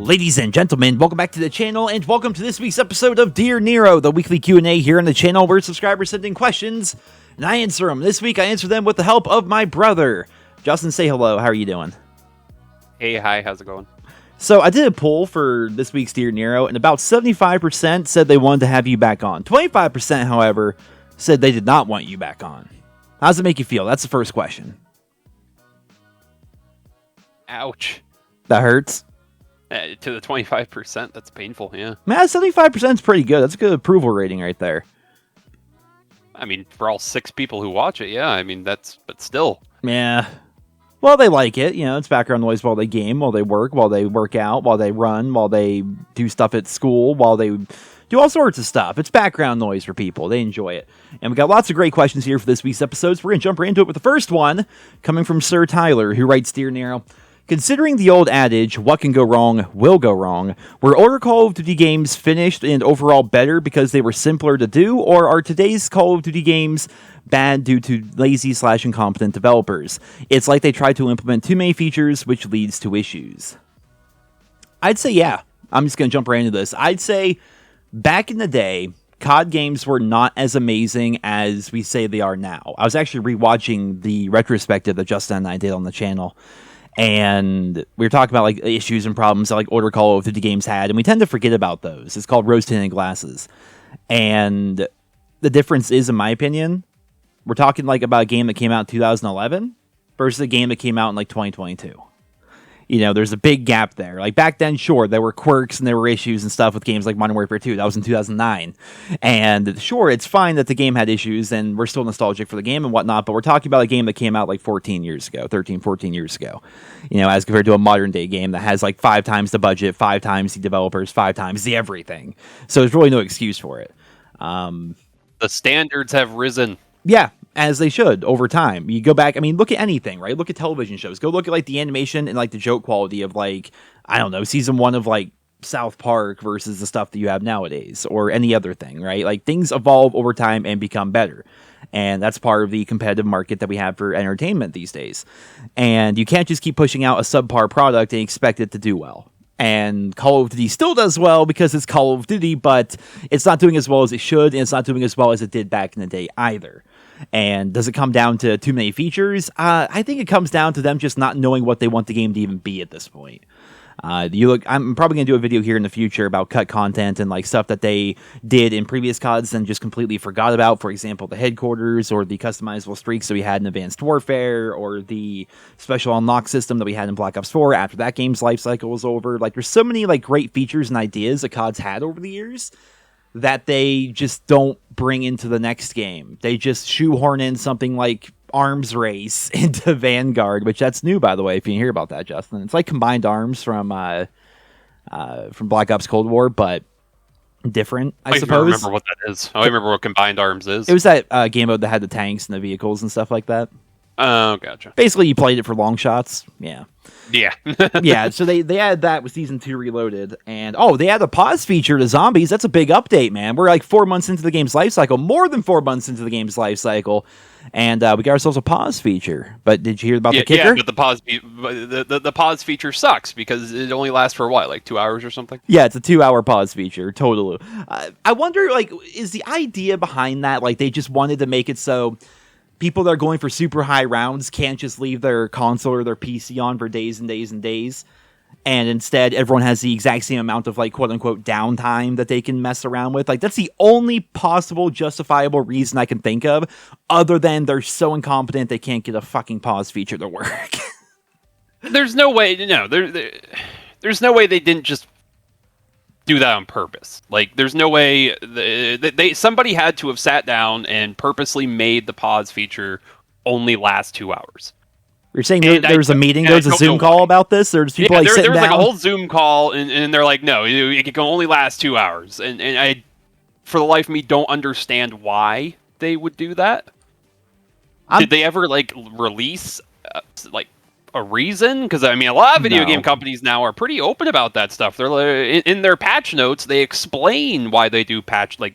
Ladies and gentlemen, welcome back to the channel, and welcome to this week's episode of Dear Nero, the weekly Q&A here on the channel where subscribers send in questions, and I answer them. This week, I answer them with the help of my brother. Justin, say hello. How are you doing? Hey, hi, how's it going? So, I did a poll for this week's Dear Nero, and about 75% said they wanted to have you back on. 25%, however, said they did not want you back on. How does it make you feel? That's the first question. Ouch. That hurts? To the 25%, that's painful, yeah. Man, 75% is pretty good. That's a good approval rating right there. I mean, for all 6 people who watch it, yeah, I mean, but still. Yeah. Well, they like it. You know, it's background noise while they game, while they work out, while they run, while they do stuff at school, while they do all sorts of stuff. It's background noise for people. They enjoy it. And we got lots of great questions here for this week's episodes. We're going to jump right into it with the first one, coming from Sir Tyler, who writes, Dear Nero, considering the old adage, what can go wrong will go wrong, were older Call of Duty games finished and overall better because they were simpler to do, or are today's Call of Duty games bad due to lazy/incompetent developers? It's like they tried to implement too many features, which leads to issues. I'd say yeah. I'm just going to jump right into this. I'd say back in the day, COD games were not as amazing as we say they are now. I was actually rewatching the retrospective that Justin and I did on the channel, and we were talking about like issues and problems that like older Call of Duty games had, and we tend to forget about those. It's called rose-tinted glasses. And the difference is, in my opinion, we're talking like about a game that came out in 2011 versus a game that came out in like 2022. You know, there's a big gap there. Like back then, sure, there were quirks and there were issues and stuff with games like Modern Warfare 2. That was in 2009. And sure, it's fine that the game had issues and we're still nostalgic for the game and whatnot, but we're talking about a game that came out like 14 years ago, 13, 14 years ago. You know, as compared to a modern day game that has like 5 times the budget, 5 times the developers, 5 times the everything. So there's really no excuse for it. The standards have risen. Yeah, as they should over time. You go back, I mean, look at anything, right? Look at television shows. Go look at like the animation and like the joke quality of like, I don't know, season 1 of like South Park versus the stuff that you have nowadays or any other thing, right? Like things evolve over time and become better. And that's part of the competitive market that we have for entertainment these days. And you can't just keep pushing out a subpar product and expect it to do well. And Call of Duty still does well because it's Call of Duty, but it's not doing as well as it should, and it's not doing as well as it did back in the day either. And does it come down to too many features? I think it comes down to them just not knowing what they want the game to even be at this point. I'm probably going to do a video here in the future about cut content and like stuff that they did in previous CODs and just completely forgot about. For example, the headquarters or the customizable streaks that we had in Advanced Warfare or the special unlock system that we had in Black Ops 4 after that game's life cycle was over. Like there's so many like great features and ideas that CODs had over the years that they just don't bring into the next game. They just shoehorn in something like Arms Race into Vanguard, which that's new, by the way, if you hear about that, Justin. It's like combined arms from Black Ops Cold War, but different, I suppose. I remember what that is. I remember what combined arms is. It was that game mode that had the tanks and the vehicles and stuff like that. Oh, gotcha. Basically, you played it for long shots. Yeah. Yeah. Yeah, so they added that with Season 2 Reloaded. And, they added a pause feature to zombies. That's a big update, man. We're like 4 months into the game's life cycle. More than 4 months into the game's life cycle. And we got ourselves a pause feature. But did you hear about the kicker? Yeah, but the pause feature sucks because it only lasts for what, like 2 hours or something? Yeah, it's a 2-hour pause feature. Totally. I wonder, like, is the idea behind that, like, they just wanted to make it so people that are going for super high rounds can't just leave their console or their PC on for days and days and days, and instead everyone has the exact same amount of like quote-unquote downtime that they can mess around with? Like that's the only possible justifiable reason I can think of, other than they're so incompetent they can't get a fucking pause feature to work. There's no way, there's no way they didn't just do that on purpose. Like, there's no way somebody had to have sat down and purposely made the pause feature only last 2 hours. You're saying there was a meeting, there was a Zoom call about this? There's people like sitting down? There was like a whole Zoom call, and they're like, no, it can only last 2 hours. And I, for the life of me, don't understand why they would do that. Did they ever, like, release, like, a reason? Because I mean, a lot of video game companies now are pretty open about that stuff. They're like, in their patch notes, they explain why they do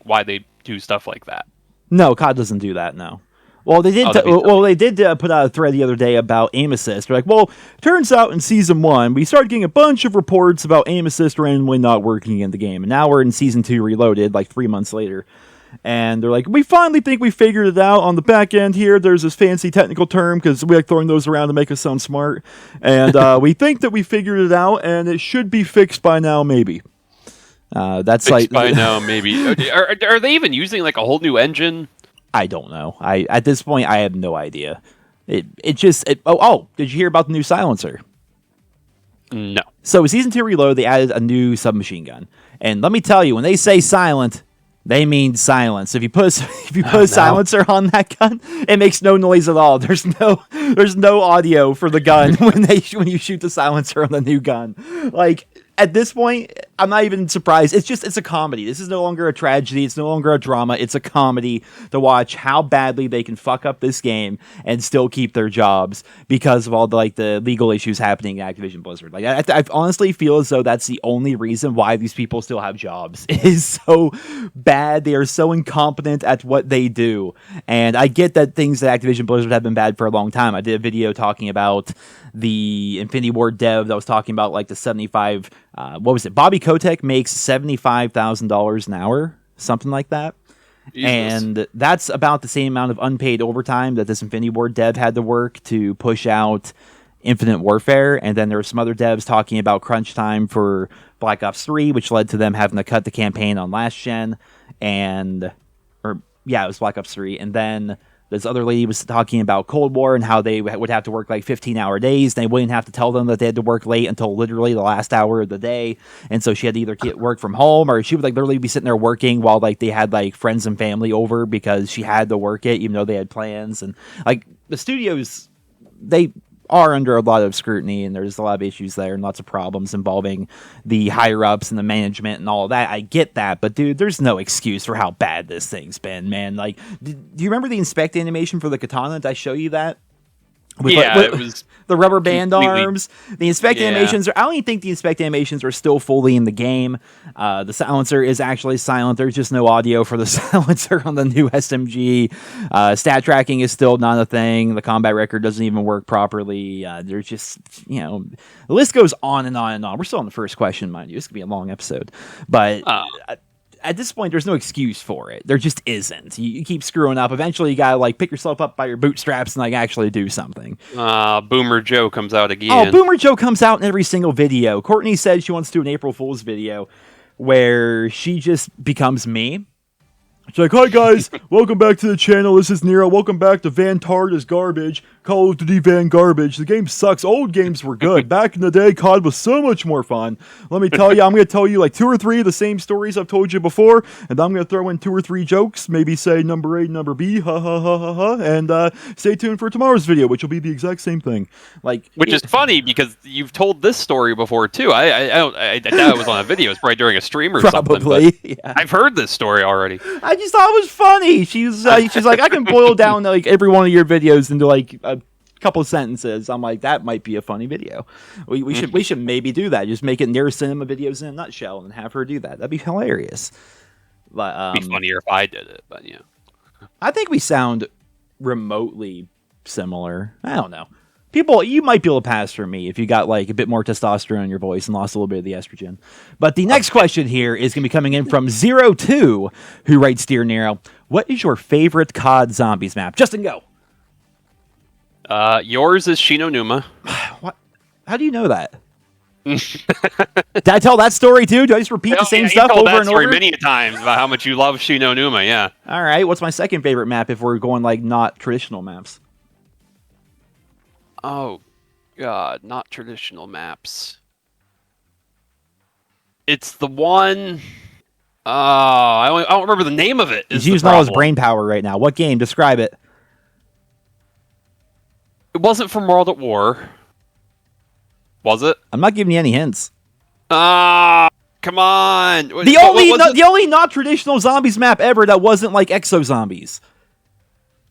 why they do stuff like that. No, COD doesn't do that. No, Well, they did. that'd be Well, they did put out a thread the other day about aim assist. They're like, well, turns out in season 1 we started getting a bunch of reports about aim assist randomly not working in the game, and now we're in season 2 Reloaded, like 3 months later, and they're like, we finally think we figured it out on the back end here. There's this fancy technical term because we like throwing those around to make us sound smart, and we think that we figured it out, and it should be fixed by now, maybe. That's Fixed like by now, maybe. Are they even using like a whole new engine? I don't know. At this point I have no idea. Did you hear about the new silencer? No. So season 2 Reload, they added a new submachine gun, and let me tell you, when they say silent, they mean silence. If you put a silencer on that gun, it makes no noise at all. There's no audio for the gun when you shoot the silencer on the new gun. Like, at this point, I'm not even surprised. It's a comedy. This is no longer a tragedy. It's no longer a drama. It's a comedy to watch how badly they can fuck up this game and still keep their jobs because of all the legal issues happening in Activision Blizzard. Like, I honestly feel as though that's the only reason why these people still have jobs. It is so bad. They are so incompetent at what they do. And I get that things at Activision Blizzard have been bad for a long time. I did a video talking about the Infinity Ward dev that was talking about like the 75, what was it? Bobby Kotick makes $75,000 an hour, something like that. Jesus. And that's about the same amount of unpaid overtime that this Infinity Ward dev had to work to push out Infinite Warfare. And then there were some other devs talking about crunch time for Black Ops 3, which led to them having to cut the campaign on last gen. It was Black Ops 3. And then this other lady was talking about Cold War and how they would have to work like 15-hour days. They wouldn't have to tell them that they had to work late until literally the last hour of the day. And so she had to either get work from home, or she would like literally be sitting there working while like they had like friends and family over because she had to work it, even though they had plans. And like the studios, they are under a lot of scrutiny, and there's a lot of issues there and lots of problems involving the higher ups and the management and all of that. I get that, but dude, there's no excuse for how bad this thing's been, man. Like, do you remember the inspect animation for the katana? Did I show you that? It was the rubber band arms. The inspect animations I don't even think the inspect animations are still fully in the game. The silencer is actually silent. There's just no audio for the silencer on the new SMG. Stat tracking is still not a thing. The combat record doesn't even work properly. There's just, the list goes on and on and on. We're still on the first question, mind you. This could be a long episode. But at this point, there's no excuse for it. There just isn't. You keep screwing up. Eventually, you gotta like pick yourself up by your bootstraps and like actually do something. Boomer Joe comes out again. Oh, Boomer Joe comes out in every single video. Courtney said she wants to do an April Fool's video where she just becomes me. She's like, hi guys, welcome back to the channel. This is Nero. Welcome back to Vanguard is garbage. Call of Duty Van Garbage. The game sucks. Old games were good. Back in the day, COD was so much more fun. Let me tell you, I'm going to tell you like 2 or 3 of the same stories I've told you before, and I'm going to throw in 2 or 3 jokes, maybe say number A, number B, ha ha ha ha ha, and stay tuned for tomorrow's video, which will be the exact same thing. Which is funny because you've told this story before too. I doubt it was on a video. It's probably during a stream or something. Probably, yeah. I've heard this story already. I just thought it was funny. She's like, I can boil down like every one of your videos into like a couple of sentences. I'm like, that might be a funny video. We should maybe do that. Just make it NerosCinema videos in a nutshell and have her do that. That'd be hilarious. But It'd be funnier if I did it. But yeah, I think we sound remotely similar. I don't know. People, you might be able to pass for me if you got like a bit more testosterone in your voice and lost a little bit of the estrogen. But the next question here is going to be coming in from 02, who writes, Dear Nero, what is your favorite COD Zombies map? Justin, go. Yours is Shinonuma. What? How do you know that? Did I tell that story too? Do I just repeat the same stuff over and over? Many times about how much you love Shinonuma. Yeah. All right. What's my second favorite map if we're going like not traditional maps? Oh, God, not traditional maps. It's the one... I don't remember the name of it. He's using all his brain power right now. What game? Describe it. It wasn't from World at War. Was it? I'm not giving you any hints. Come on. The only not traditional zombies map ever that wasn't like Exo Zombies.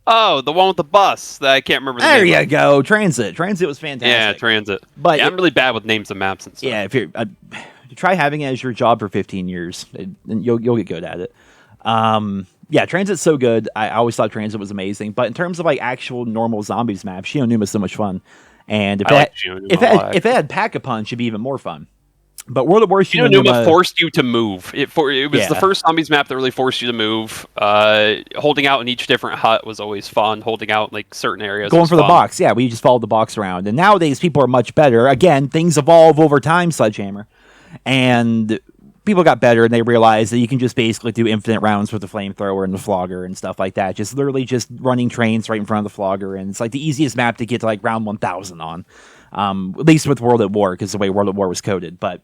Oh, the one with the bus that I can't remember the name. There you go. Transit. Transit was fantastic. Yeah, Transit. But I'm really bad with names of maps and stuff. Yeah, if you try having it as your job for 15 years, and you'll get good at it. Yeah, Transit's so good. I always thought Transit was amazing. But in terms of like actual normal zombies maps, Shinonuma's so much fun. And if it had Pack-a-Punch, it'd be even more fun. But World at War Shinonuma forced you to move. It was the first zombies map that really forced you to move. Holding out in each different hut was always fun. Holding out in like certain areas. Going for the box, yeah. We just followed the box around. And nowadays people are much better. Again, things evolve over time, Sledgehammer. And people got better and they realized that you can just basically do infinite rounds with the flamethrower and the flogger and stuff like that. Just literally just running trains right in front of the flogger. And it's like the easiest map to get to like round 1000 on. At least with World at War, because the way World at War was coded. But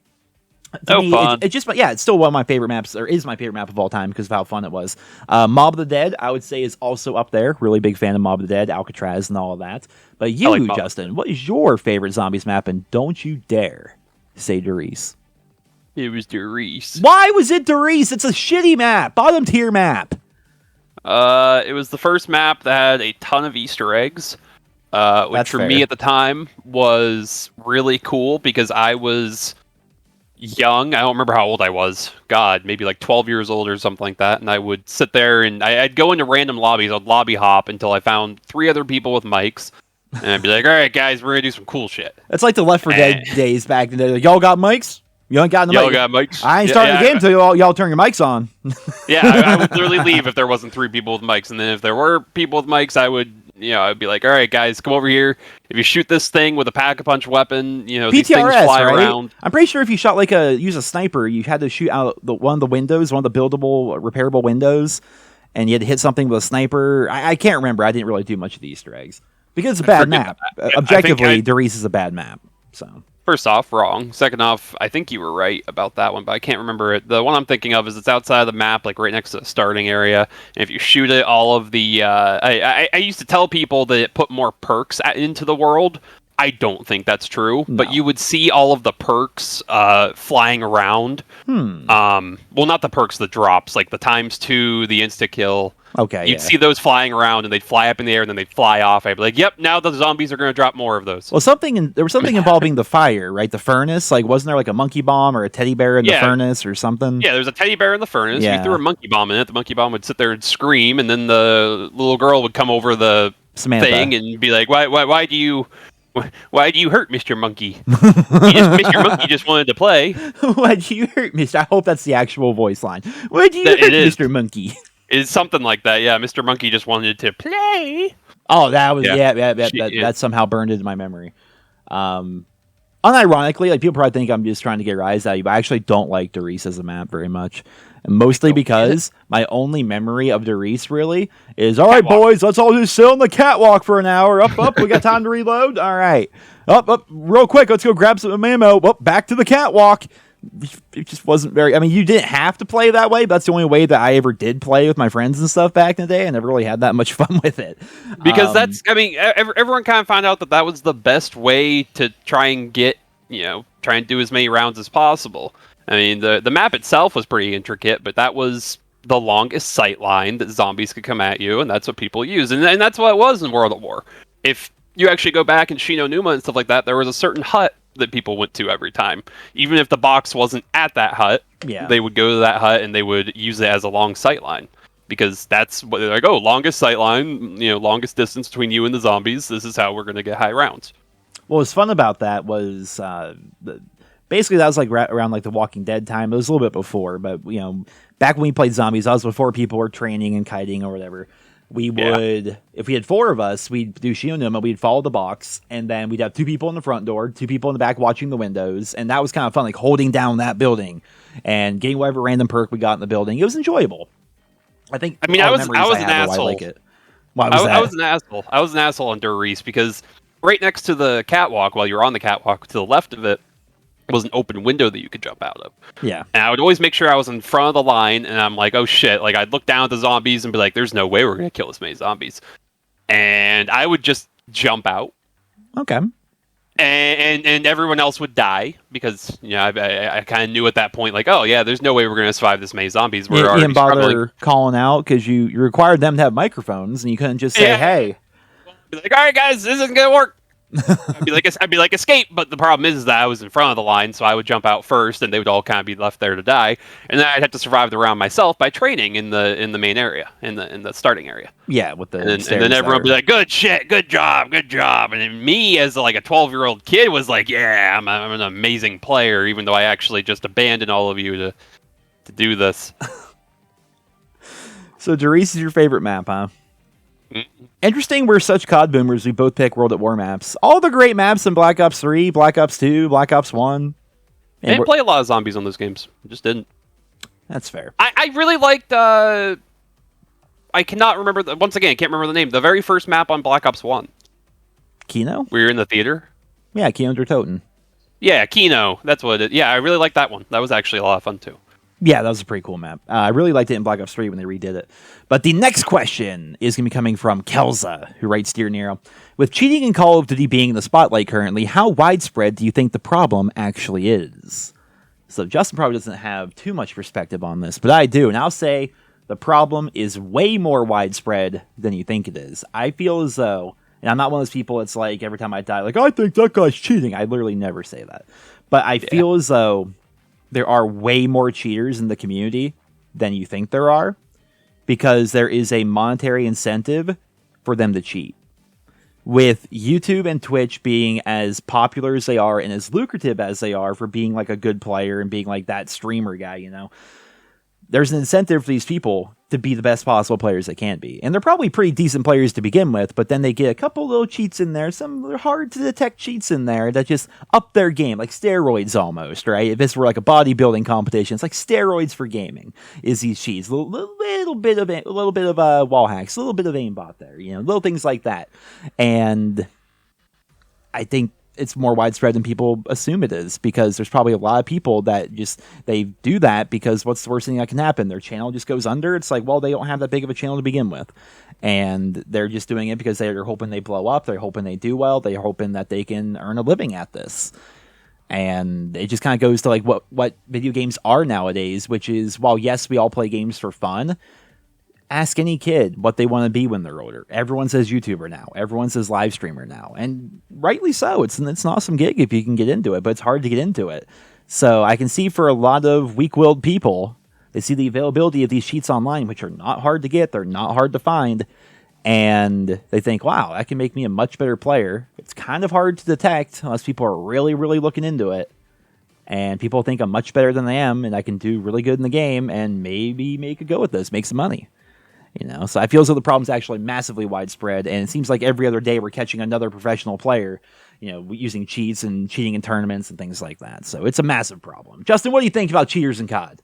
to me, it's still one of my favorite maps, or is my favorite map of all time because of how fun it was. Mob of the Dead, I would say, is also up there. Really big fan of Mob of the Dead, Alcatraz, and all of that. But you, Justin, what is your favorite zombies map? And don't you dare say Derice. It was Derice. Why was it Derice? It's a shitty map, bottom tier map. It was the first map that had a ton of Easter eggs. Which for me at the time was really cool because I was young. I don't remember how old I was. God, maybe like 12 years old or something like that. And I would sit there and I'd go into random lobbies. I'd lobby hop until I found 3 other people with mics. And I'd be like, all right, guys, we're going to do some cool shit. It's like the Left 4 Dead days back in the day. Like, y'all got mics? You ain't got the mic. Y'all got mics? I ain't starting the game until y'all turn your mics on. I would literally leave if there wasn't 3 people with mics. And then if there were people with mics, I'd be like, all right, guys, come over here. If you shoot this thing with a Pack-a-Punch weapon, PTRS, these things fly around. I'm pretty sure if you shot use a sniper, you had to shoot out one of the windows, one of the buildable, repairable windows, and you had to hit something with a sniper. I can't remember. I didn't really do much of the Easter eggs. Because it's a bad map. Objectively, Derice is a bad map. So first off, wrong. Second off, I think you were right about that one, but I can't remember it. The one I'm thinking of is it's outside of the map, like right next to the starting area. And if you shoot it, all of the I used to tell people that it put more perks into the world. I don't think that's true, but you would see all of the perks flying around. Well, not the perks, the drops, like the ×2, the insta kill. Okay, you'd see those flying around, and they'd fly up in the air, and then they'd fly off. I'd be like, "Yep, now the zombies are going to drop more of those." Well, there was something involving the fire, right? The furnace, like wasn't there like a monkey bomb or a teddy bear in the furnace or something? Yeah, there's a teddy bear in the furnace. Yeah. If you threw a monkey bomb in it, the monkey bomb would sit there and scream, and then the little girl would come over the thing and be like, "Why do you hurt Mr. Monkey? Mr. Monkey just wanted to play." Why do you hurt Mr.? I hope that's the actual voice line. Why do you hurt Mr. Monkey? It's something like that, yeah. Mr. Monkey just wanted to play. Oh, that was that somehow burned into my memory. Unironically, like people probably think I'm just trying to get a rise out of you, but I actually don't like Derice as a map very much. And mostly because my only memory of Derice really is, all right, boys, let's all just sit on the catwalk for an hour. Up, we got time to reload. All right. Up, real quick, let's go grab some ammo. Up, back to the catwalk. It just wasn't very... I mean, you didn't have to play that way, but that's the only way that I ever did play with my friends and stuff back in the day. I never really had that much fun with it. Because everyone kind of found out that was the best way to try and get, try and do as many rounds as possible. I mean, the map itself was pretty intricate, but that was the longest sight line that zombies could come at you, and that's what people use. And that's what it was in World at War. If you actually go back in Shinonuma and stuff like that, there was a certain hut that people went to every time. Even if the box wasn't at that hut, they would go to that hut and they would use it as a long sight line. Because that's what they're like, longest sight line, longest distance between you and the zombies. This is how we're going to get high rounds. What was fun about that was... basically, that was like around like the Walking Dead time. It was a little bit before, but back when we played zombies, that was before people were training and kiting or whatever. We would, if we had 4 of us, we'd do Shinonuma, we'd follow the box, and then we'd have 2 people in the front door, 2 people in the back watching the windows, and that was kind of fun, like holding down that building and getting whatever random perk we got in the building. It was enjoyable. I was an asshole. I like it. I was an asshole. I was an asshole on Derice because right next to the catwalk, while you're on the catwalk, to the left of it, was an open window that you could jump out of. Yeah. And I would always make sure I was in front of the line, and I'm like, oh shit. Like, I'd look down at the zombies and be like, there's no way we're going to kill this many zombies. And I would just jump out. Okay. And everyone else would die because, I kind of knew at that point, like, oh yeah, there's no way we're going to survive this many zombies. We're already struggling. Calling out because you required them to have microphones, and you couldn't just say, hey. Be like, all right, guys, this isn't going to work. I'd be like escape, but the problem is that I was in front of the line, so I would jump out first, and they would all kind of be left there to die, and then I'd have to survive the round myself by training in the main area, in the starting area. Yeah, with the and then everyone would be like, "Good shit, good job," and then me as like a 12-year-old kid was like, "Yeah, I'm an amazing player," even though I actually just abandoned all of you to do this. So Doris is your favorite map, huh? Mm-hmm. Interesting, we're such COD boomers. We both pick World at War maps. All the great maps in Black Ops 3, Black Ops 2, Black Ops 1. I didn't play a lot of zombies on those games. I just didn't. That's fair. I really liked... I cannot remember... once again, I can't remember the name. The very first map on Black Ops 1. Kino? We were in the theater? Yeah, Kino der Toten. Yeah, Kino. That's what it is. Yeah, I really liked that one. That was actually a lot of fun, too. Yeah, that was a pretty cool map. I really liked it in Black Ops 3 when they redid it. But the next question is going to be coming from Kelza, who writes, Dear Nero, with cheating in Call of Duty being in the spotlight currently, how widespread do you think the problem actually is? So Justin probably doesn't have too much perspective on this, but I do. And I'll say the problem is way more widespread than you think it is. I feel as though, and I'm not one of those people that's like, every time I die, like, I think that guy's cheating. I literally never say that. But I feel as though there are way more cheaters in the community than you think there are, because there is a monetary incentive for them to cheat. With YouTube and Twitch being as popular as they are and as lucrative as they are for being like a good player and being like that streamer guy, you know, there's an incentive for these people to be the best possible players they can be. And they're probably pretty decent players to begin with, but then they get a couple little cheats in there, some hard to detect cheats in there that just up their game, like steroids almost, right? If this were like a bodybuilding competition, it's like steroids for gaming is these cheats. A little bit of wall hacks, a little bit of aimbot there, you know, little things like that. And I think it's more widespread than people assume it is, because there's probably a lot of people that just, they do that because what's the worst thing that can happen? Their channel just goes under. It's like, well, they don't have that big of a channel to begin with. And they're just doing it because they're hoping they blow up. They're hoping they do well. They're hoping that they can earn a living at this. And it just kind of goes to like what video games are nowadays, which is, while yes, we all play games for fun, ask any kid what they want to be when they're older. Everyone says YouTuber now. Everyone says live streamer now. And rightly so. It's an awesome gig if you can get into it, but it's hard to get into it. So I can see for a lot of weak-willed people, they see the availability of these cheats online, which are not hard to get. They're not hard to find. And they think, wow, that can make me a much better player. It's kind of hard to detect unless people are really, really looking into it. And people think I'm much better than I am, and I can do really good in the game, and maybe make a go at this, make some money. You know, so I feel as though the problem's actually massively widespread, and it seems like every other day we're catching another professional player, you know, using cheats and cheating in tournaments and things like that. So it's a massive problem. Justin, what do you think about Cheaters and Cod?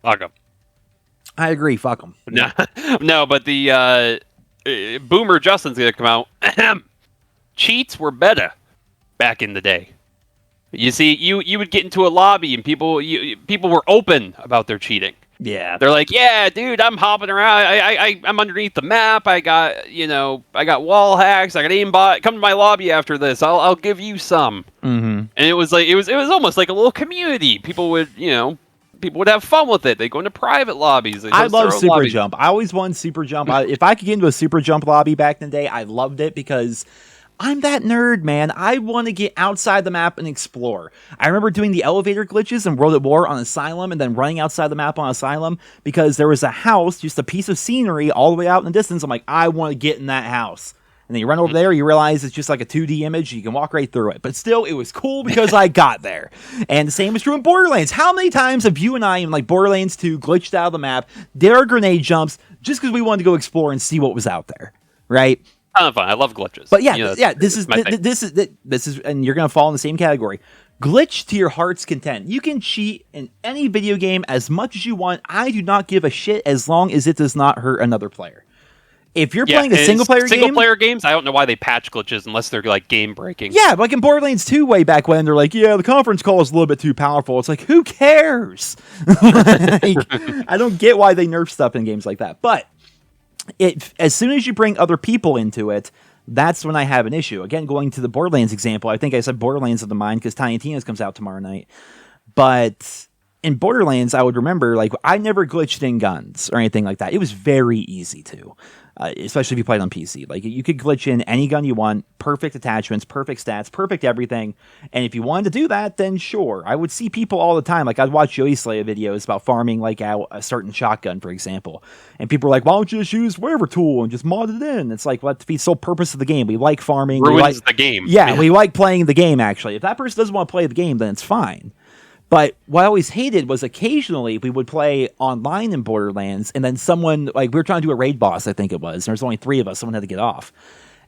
Fuck them. I agree. Fuck them. No, no, but the Boomer Justin's gonna come out. Cheats were better back in the day. You see, you would get into a lobby and people were open about their cheating. Yeah, they're like, yeah, dude, I'm hopping around. I'm underneath the map. I got wall hacks. I got aimbot. Come to my lobby after this. I'll give you some. Mm-hmm. And it was almost like a little community. People would have fun with it. They go into private lobbies. I love Super Jump. I always wanted Super Jump. If I could get into a Super Jump lobby back in the day, I loved it because I'm that nerd, man. I want to get outside the map and explore. I remember doing the elevator glitches in World at War on Asylum and then running outside the map on Asylum because there was a house, just a piece of scenery all the way out in the distance. I'm like, I want to get in that house. And then you run over there, you realize it's just like a 2D image. You can walk right through it. But still, it was cool because I got there. And the same is true in Borderlands. How many times have you and I in like Borderlands 2 glitched out of the map, did our grenade jumps just because we wanted to go explore and see what was out there, right? Kind of fun. I love glitches. But yeah, this is, and you're gonna fall in the same category. Glitch to your heart's content. You can cheat in any video game as much as you want. I do not give a shit as long as it does not hurt another player. If you're playing a single player games, I don't know why they patch glitches unless they're like game breaking. Yeah, like in Borderlands 2 way back when, they're like, yeah, the conference call is a little bit too powerful. It's like, who cares? I don't get why they nerf stuff in games like that. But as soon as you bring other people into it, that's when I have an issue. Again, going to the Borderlands example, I think I said Borderlands of the mind because Tiny Tina's comes out tomorrow night. But in Borderlands, I would remember, like, I never glitched in guns or anything like that. It was very easy to, especially if you played on PC. Like, you could glitch in any gun you want, perfect attachments, perfect stats, perfect everything. And if you wanted to do that, then sure. I would see people all the time. Like, I'd watch Joey Slaya videos about farming, like, out a certain shotgun, for example. And people are like, why don't you just use whatever tool and just mod it in? It's like, well, that's the sole purpose of the game. We like farming. Ruins the game. Yeah, we like playing the game, actually. If that person doesn't want to play the game, then it's fine. But what I always hated was occasionally we would play online in Borderlands, and then someone, like, we were trying to do a raid boss, I think it was, and there was only 3 of us, someone had to get off.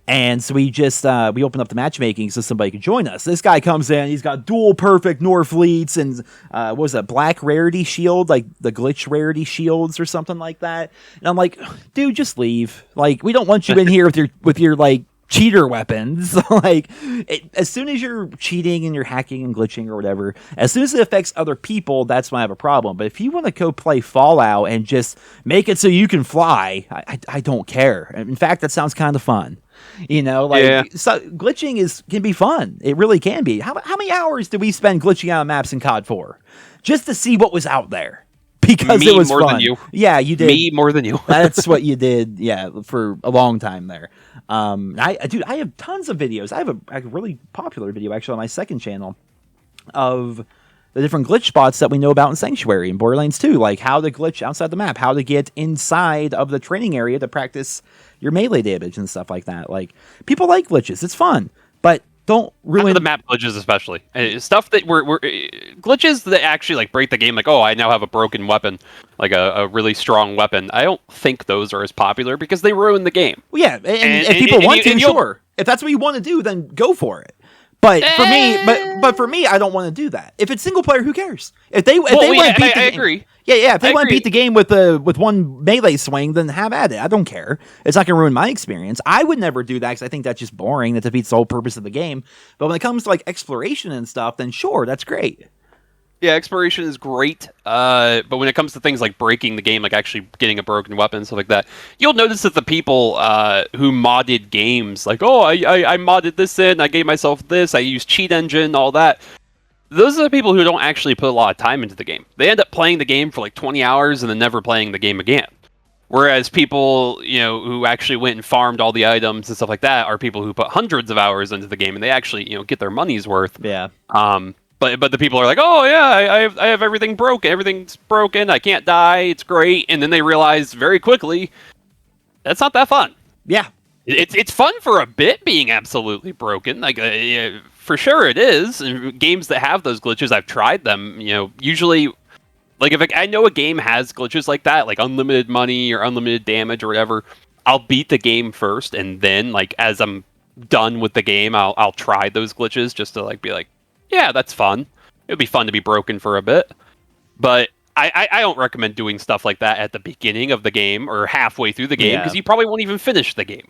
And so we just, we opened up the matchmaking so somebody could join us. This guy comes in, he's got dual perfect Norfleets and, what was that, black rarity shield, like the glitch rarity shields or something like that. And I'm like, dude, just leave. Like, we don't want you in here with your like, cheater weapons. Like, as soon as you're cheating and you're hacking and glitching or whatever, as soon as it affects other people, that's when I have a problem. But if you want to go play Fallout and just make it so you can fly, I don't care. In fact, that sounds kind of fun. You know, like, so glitching can be fun. It really can be. How many hours did we spend glitching out maps in COD 4 just to see what was out there? Because it was more fun. Than you. Yeah, you did. Me more than you. That's what you did. Yeah, for a long time there. I have tons of videos. I have a really popular video actually on my second channel of the different glitch spots that we know about in Sanctuary and Borderlands 2, like how to glitch outside the map, how to get inside of the training area to practice your melee damage and stuff like that. Like, people like glitches. It's fun, but don't ruin the map glitches, especially stuff that were glitches that actually like break the game. Like, oh, I now have a broken weapon, like a really strong weapon. I don't think those are as popular because they ruin the game. Well, yeah, and if people want to, sure. If that's what you want to do, then go for it. But for me, but for me, I don't want to do that. If it's single player, who cares? If they want to beat the game, agree. Yeah. If they want to beat the game with one melee swing, then have at it. I don't care. It's not going to ruin my experience. I would never do that because I think that's just boring. That defeats the whole purpose of the game. But when it comes to like exploration and stuff, then sure, that's great. Yeah, exploration is great, but when it comes to things like breaking the game, like actually getting a broken weapon and stuff like that, you'll notice that the people who modded games, like, oh, I modded this in, I gave myself this, I used cheat engine, all that, those are the people who don't actually put a lot of time into the game. They end up playing the game for like 20 hours and then never playing the game again. Whereas people, you know, who actually went and farmed all the items and stuff like that are people who put hundreds of hours into the game and they actually, you know, get their money's worth. Yeah. But the people are like, oh yeah, I have everything broken. Everything's broken. I can't die. It's great. And then they realize very quickly that's not that fun. Yeah, it's fun for a bit being absolutely broken. Like for sure it is. And games that have those glitches, I've tried them. You know, usually, like if I know a game has glitches like that, like unlimited money or unlimited damage or whatever, I'll beat the game first, and then like as I'm done with the game, I'll try those glitches just to like be like, yeah, that's fun. It would be fun to be broken for a bit. But I don't recommend doing stuff like that at the beginning of the game or halfway through the game because you probably won't even finish the game.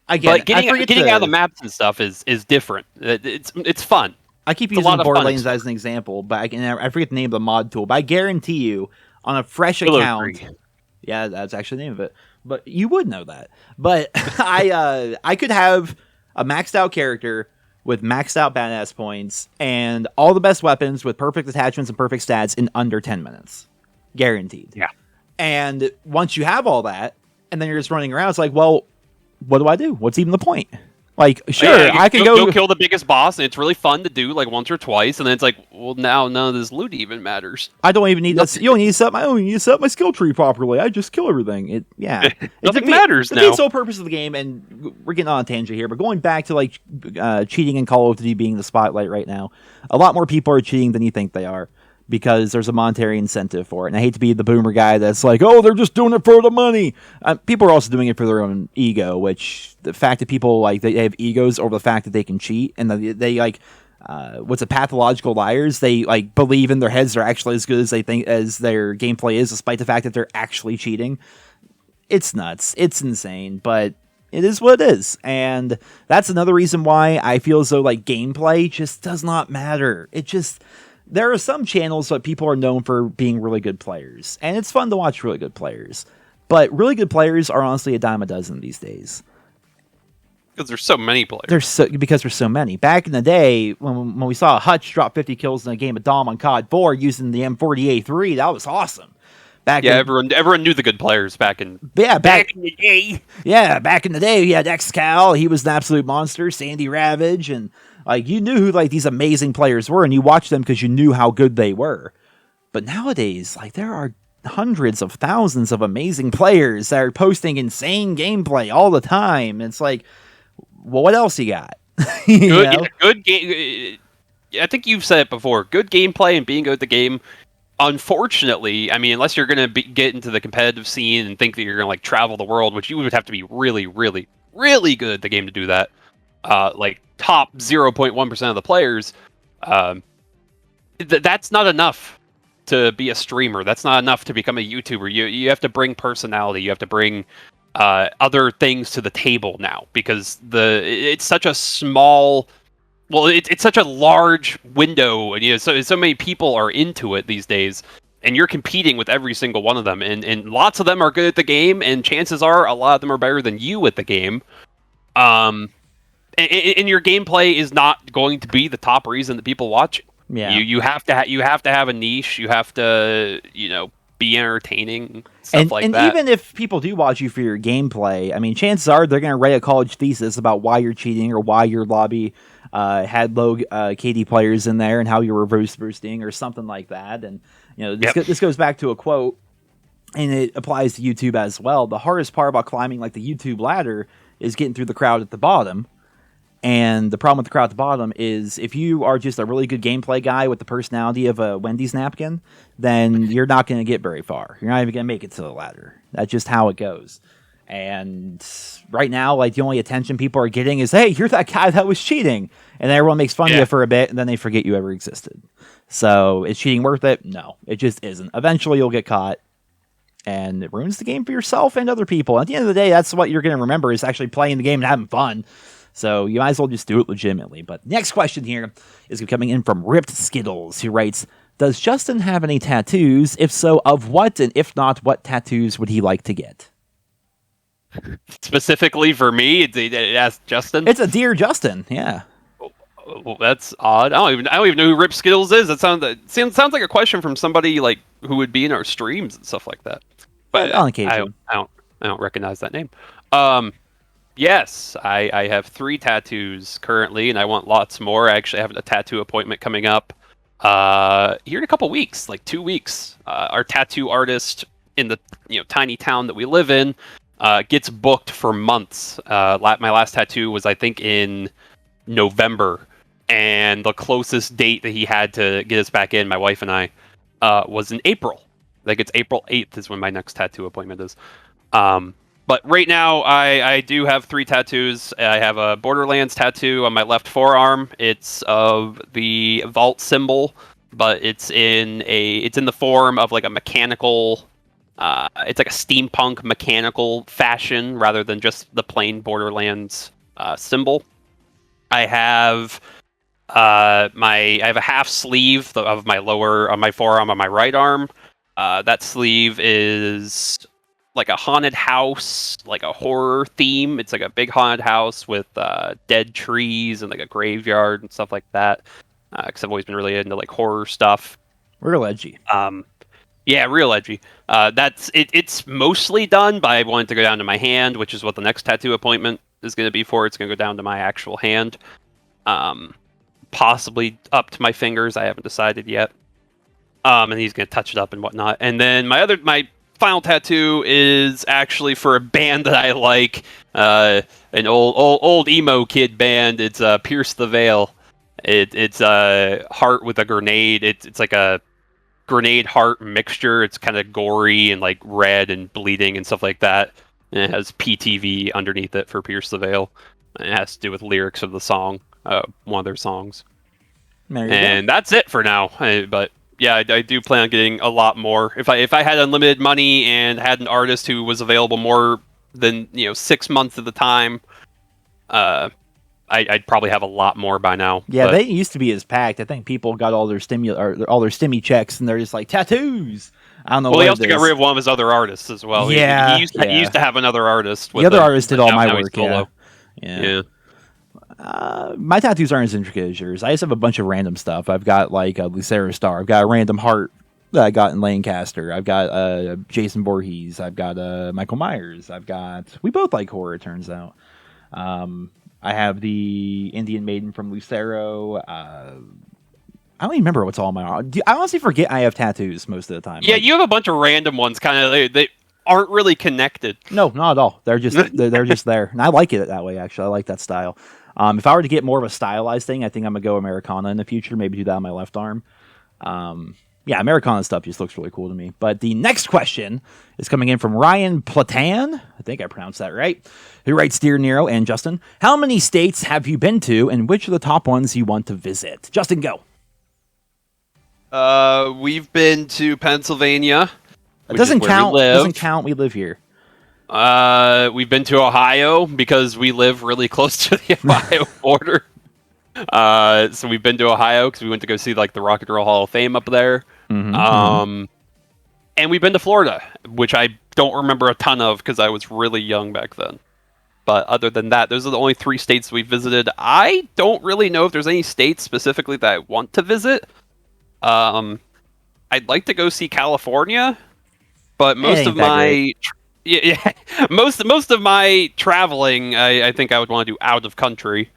But getting out of the maps and stuff is different. It's fun. I keep using Borderlands as an example, but I forget the name of the mod tool. But I guarantee you, on a fresh account, yeah, that's actually the name of it. But you would know that. But I could have a maxed out character with maxed out badass points and all the best weapons with perfect attachments and perfect stats in under 10 minutes. Guaranteed. Yeah. And once you have all that, and then you're just running around, it's like, well, what do I do? What's even the point? Like, sure, I could go kill the biggest boss, and it's really fun to do, like, once or twice, and then it's like, well, now none of this loot even matters. I don't even need that. You don't need to set my skill tree properly. I just kill everything. Nothing matters now. It's the whole purpose of the game, and we're getting on a tangent here, but going back to, like, cheating in Call of Duty being the spotlight right now, a lot more people are cheating than you think they are, because there's a monetary incentive for it. And I hate to be the boomer guy that's like, oh, they're just doing it for the money. People are also doing it for their own ego, which the fact that people, like, they have egos over the fact that they can cheat, and they like, what's a pathological liars? They, like, believe in their heads they're actually as good as they think as their gameplay is, despite the fact that they're actually cheating. It's nuts. It's insane, but it is what it is. And that's another reason why I feel as though, like, gameplay just does not matter. There are some channels that people are known for being really good players, and it's fun to watch really good players. But really good players are honestly a dime a dozen these days. Because there's so many players. Because there's so many. Back in the day, when we saw Hutch drop 50 kills in a game of Dom on COD 4 using the M40A3, that was awesome. Everyone knew the good players back in in the day. Yeah, back in the day, he had Xcal. He was an absolute monster. Sandy Ravage, and like you knew who like these amazing players were, and you watched them because you knew how good they were. But nowadays, like there are hundreds of thousands of amazing players that are posting insane gameplay all the time. It's like, well, what else you got? Good game. I think you've said it before. Good gameplay and being good at the game. Unfortunately, I mean, unless you're going to get into the competitive scene and think that you're going to like travel the world, which you would have to be really, really, really good at the game to do that. Like top 0.1% of the players, that's not enough to be a streamer. That's not enough to become a YouTuber. You have to bring personality. You have to bring other things to the table now, because it's such a small. Well, it's such a large window, and so many people are into it these days, and you're competing with every single one of them, and lots of them are good at the game, and chances are a lot of them are better than you at the game. And your gameplay is not going to be the top reason that people watch it. Yeah, you have to have a niche. You have to be entertaining, stuff like that. And even if people do watch you for your gameplay, I mean, chances are they're going to write a college thesis about why you're cheating or why your lobby had low KD players in there and how you were reverse boosting or something like that. And this goes back to a quote, and it applies to YouTube as well. The hardest part about climbing like the YouTube ladder is getting through the crowd at the bottom. And the problem with the crowd at the bottom is if you are just a really good gameplay guy with the personality of a Wendy's napkin, then you're not going to get very far. You're not even going to make it to the ladder. That's just how it goes. And right now, like the only attention people are getting is, hey, you're that guy that was cheating. And everyone makes fun of you for a bit, and then they forget you ever existed. So is cheating worth it? No, it just isn't. Eventually you'll get caught, and it ruins the game for yourself and other people. At the end of the day, that's what you're going to remember, is actually playing the game and having fun. So you might as well just do it legitimately. But next question here is coming in from Ripped Skittles, who writes, does Justin have any tattoos? If so, of what? And if not, what tattoos would he like to get? Specifically for me, it asks Justin? It's a Dear Justin, yeah. Well, that's odd. I don't even know who Ripped Skittles is. That sounds like a question from somebody like who would be in our streams and stuff like that. But on occasion. I don't recognize that name. Yes, I have 3 tattoos currently, and I want lots more. I actually have a tattoo appointment coming up here in a couple weeks, like 2 weeks. Our tattoo artist in the tiny town that we live in gets booked for months. My last tattoo was, I think, in November, and the closest date that he had to get us back in, my wife and I, was in April. Like it's April 8th is when my next tattoo appointment is. But right now, I do have 3 tattoos. I have a Borderlands tattoo on my left forearm. It's of the vault symbol, but it's in the form of like a mechanical. It's like a steampunk mechanical fashion rather than just the plain Borderlands symbol. I have I have a half sleeve of my on my forearm on my right arm. That sleeve is like a haunted house, like a horror theme. It's like a big haunted house with dead trees and like a graveyard and stuff like that. Because I've always been really into like horror stuff. Real edgy. Yeah, real edgy. That's it. It's mostly done, but I wanted to go down to my hand, which is what the next tattoo appointment is going to be for. It's going to go down to my actual hand, possibly up to my fingers. I haven't decided yet. And he's going to touch it up and whatnot. And then my final tattoo is actually for a band that I like, an old emo kid band. It's Pierce the Veil. It's a heart with a grenade. It's like a grenade heart mixture. It's kind of gory and like red and bleeding and stuff like that. And it has PTV underneath it for Pierce the Veil. And it has to do with lyrics of the song, one of their songs. And that's it for now. But yeah, I do plan on getting a lot more. If I had unlimited money and had an artist who was available more than 6 months at the time, I'd probably have a lot more by now. Yeah, they used to be as packed. I think people got all their stimmy checks, and they're just like tattoos. I don't know. Well, he also got rid of one of his other artists as well. Yeah, he used to have another artist. The other artist did all my work. Yeah. My tattoos aren't as intricate as yours. I just have a bunch of random stuff. I've got like a Lucero star. I've got a random heart that I got in Lancaster. I've got Jason Voorhees. I've got Michael Myers. We both like horror, it turns out. I have the Indian Maiden from Lucero. I don't even remember what's all my. I honestly forget I have tattoos most of the time. Yeah, you have a bunch of random ones, kind of they aren't really connected. No, not at all. They're just they're just there, and I like it that way. Actually, I like that style. If I were to get more of a stylized thing, I think I'm gonna go Americana in the future. Maybe do that on my left arm. Yeah, Americana stuff just looks really cool to me. But the next question is coming in from Ryan Platan. I think I pronounced that right. Who writes, Dear Nero and Justin, how many states have you been to, and which are the top ones you want to visit? Justin, go. We've been to Pennsylvania. It doesn't count. It doesn't count. We live here. We've been to Ohio because we live really close to the Ohio border. So we've been to Ohio because we went to go see like the Rock and Roll Hall of Fame up there. And we've been to Florida, which I don't remember a ton of because I was really young back then. But other than that, those are the only 3 states we visited. I don't really know if there's any states specifically that I want to visit. I'd like to go see California, but most of my most of my traveling, I think I would want to do out of country.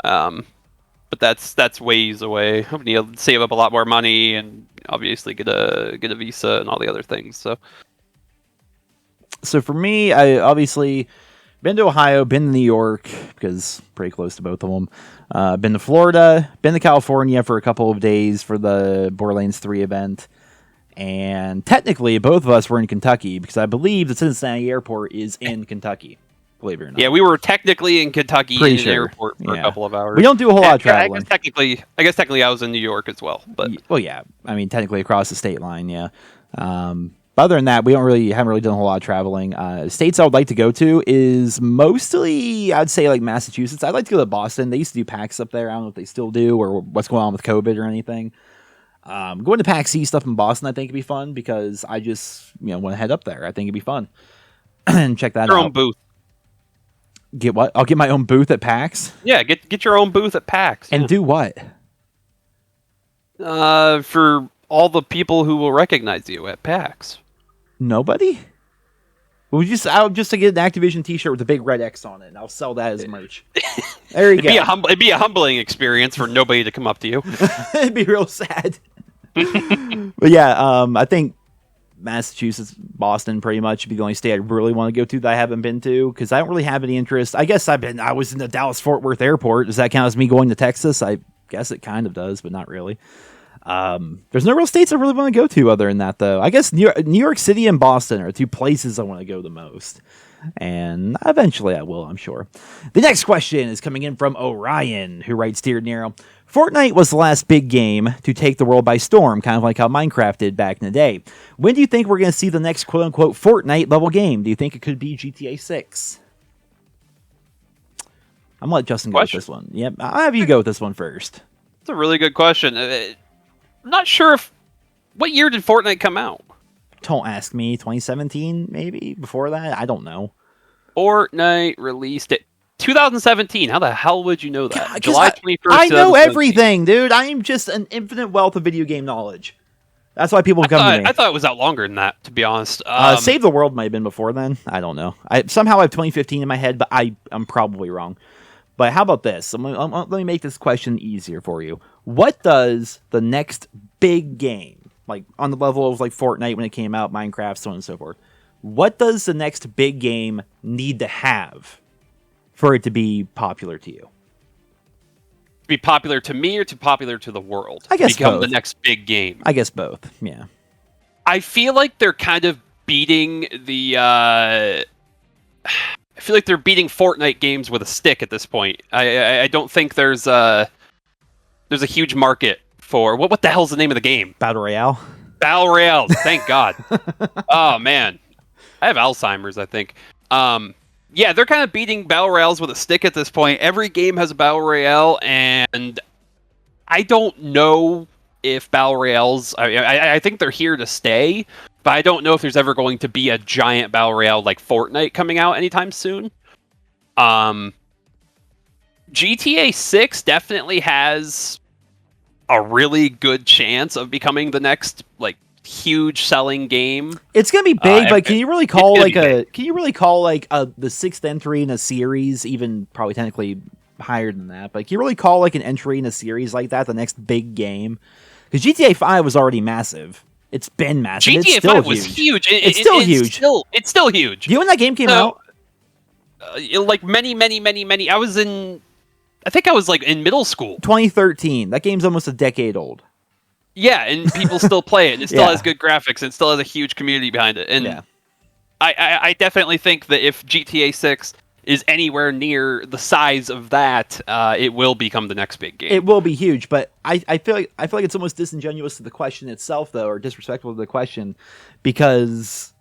But that's ways away. I need to save up a lot more money and obviously get a visa and all the other things. So for me, I obviously been to Ohio, been to New York because pretty close to both of them. Been to Florida, been to California for a couple of days for the Borderlands 3 event. And technically, both of us were in Kentucky because I believe the Cincinnati airport is in Kentucky. Believe it or not. Yeah, we were technically in Kentucky Pretty in sure. an airport for a couple of hours. We don't do a whole lot of traveling. I guess technically I was in New York as well. But well, yeah. I mean, technically across the state line, yeah. But other than that, we haven't really done a whole lot of traveling. States I would like to go to is mostly, I'd say, like Massachusetts. I'd like to go to Boston. They used to do PAX up there. I don't know if they still do or what's going on with COVID or anything. Going to PAX East up in Boston, I think, would be fun because I just want to head up there. I think it'd be fun and check that out. Your own booth. Get what? I'll get my own booth at PAX. Yeah, get your own booth at PAX. And do what? For all the people who will recognize you at PAX. Nobody? I'll just get an Activision T-shirt with a big red X on it, and I'll sell that as merch. There you go. It'd be a humbling experience for nobody to come up to you. It'd be real sad. But yeah, I think Massachusetts, Boston, pretty much would be the only state I really want to go to that I haven't been to because I don't really have any interest. I guess I was in the Dallas-Fort Worth airport. Does that count as me going to Texas? I guess it kind of does, but not really. There's no real states I really want to go to other than that, though. I guess New York City and Boston are 2 places I want to go the most. And eventually I will, I'm sure. The next question is coming in from Orion, who writes, Dear Nero, Fortnite was the last big game to take the world by storm, kind of like how Minecraft did back in the day. When do you think we're going to see the next quote-unquote Fortnite level game? Do you think it could be GTA 6? I'm going to let Justin go with this one. Yep, I'll have you go with this one first. That's a really good question. I'm not sure what year did Fortnite come out? Don't ask me. 2017, maybe? Before that? I don't know. Fortnite released it 2017. How the hell would you know that? July 21st. I know everything, dude. I am just an infinite wealth of video game knowledge. That's why people come to me. I thought it was out longer than that, to be honest. Save the World might have been before then. I don't know. Somehow I have 2015 in my head, but I'm probably wrong. But how about this? Let me make this question easier for you. What does the next big game, like on the level of like Fortnite when it came out, Minecraft, so on and so forth, what does the next big game need to have for it to be popular to you? To be popular to me or to popular to the world? I guess become both. The next big game. I guess both. Yeah. I feel like they're kind of beating the. I feel like they're beating Fortnite games with a stick at this point. I don't think there's a huge market for what the hell's the name of the game? Battle Royale. Battle Royale. Thank God. Oh man, I have Alzheimer's. I think. Yeah, they're kind of beating Battle Royales with a stick at this point. Every game has a Battle Royale, and I don't know if Battle Royales. I think they're here to stay, but I don't know if there's ever going to be a giant Battle Royale like Fortnite coming out anytime soon. GTA 6 definitely has a really good chance of becoming the next like huge selling game. It's gonna be big, but can you really call the sixth entry in a series, even probably technically higher than that, but can you really call like an entry in a series like that the next big game? Because GTA 5 was already massive. It's been massive. GTA 5 was huge. It's still huge. It's still huge. Do you know when that game came out? Like many. I think I was like in middle school. 2013. That game's almost a decade old. Yeah, and people still play it. It still has good graphics. And it still has a huge community behind it. And I definitely think that if GTA 6 is anywhere near the size of that, it will become the next big game. It will be huge, but I feel like it's almost disingenuous to the question itself, though, or disrespectful to the question, because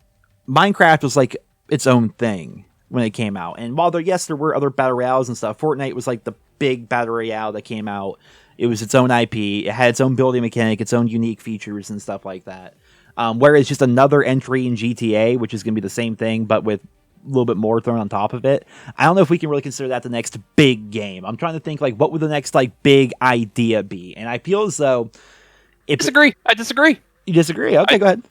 Minecraft was like its own thing when it came out. And while there were other battle royales and stuff, Fortnite was like the big battle royale that came out. It was its own IP. It had its own building mechanic, its own unique features and stuff like that. Whereas just another entry in GTA, which is going to be the same thing, but with a little bit more thrown on top of it. I don't know if we can really consider that the next big game. I'm trying to think, like, what would the next, like, big idea be? And I feel as though... I disagree. You disagree? Okay, go ahead.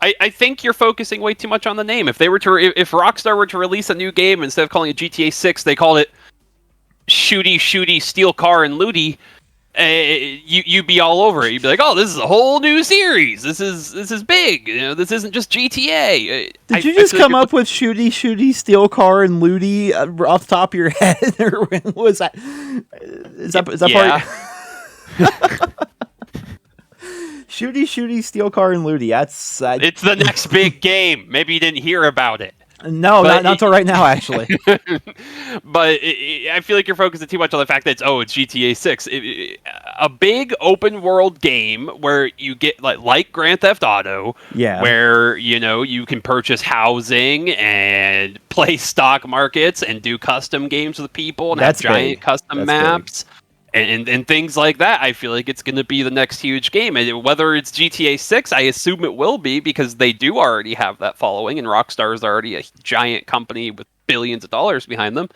I think you're focusing way too much on the name. If Rockstar were to release a new game, instead of calling it GTA 6, they called it Shooty, Steal Car and Looty, you'd be all over it. You'd be like, "Oh, this is a whole new series. This is big. You know, this isn't just GTA." Did you just come up with Shooty, Steal Car and Looty off the top of your head, or was that? Is that part? Shooty, Steal Car and Looty. That's it's the next big game. Maybe you didn't hear about it. No, not until right now, actually. But I feel like you're focusing too much on the fact that it's GTA 6. A big open world game where you get like Grand Theft Auto, where you can purchase housing and play stock markets and do custom games with people and have giant custom maps. And things like that. I feel like it's going to be the next huge game. And whether it's GTA 6, I assume it will be, because they do already have that following, and Rockstar is already a giant company with billions of dollars behind them.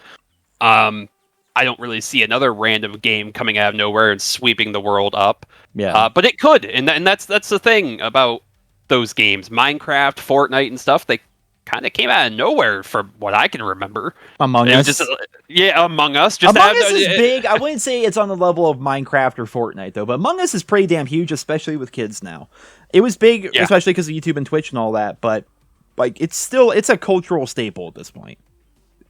I don't really see another random game coming out of nowhere and sweeping the world up. Yeah. But it could, and that's the thing about those games. Minecraft, Fortnite, and stuff, they kind of came out of nowhere from what I can remember. Among Us. Among Us. Among Us is big. I wouldn't say it's on the level of Minecraft or Fortnite, though, but Among Us is pretty damn huge, especially with kids now. It was big, especially because of YouTube and Twitch and all that, but like it's a cultural staple at this point.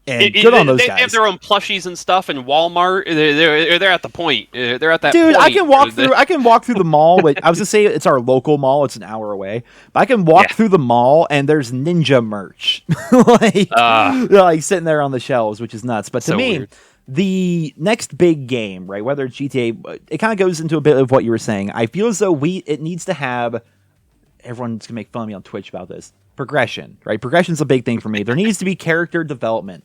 And good on those guys. They have their own plushies and stuff, and Walmart. They're at the point. They're at that. Dude, point. I can walk through the mall. I was gonna say it's our local mall. It's an hour away, but I can walk through the mall and there's Ninja merch, like sitting there on the shelves, which is nuts. But to me, weird. The next big game, right? Whether it's GTA, it kind of goes into a bit of what you were saying. I feel as though it needs to have. Everyone's gonna make fun of me on Twitch about this. Progression, right? Progression's a big thing for me. There needs to be character development.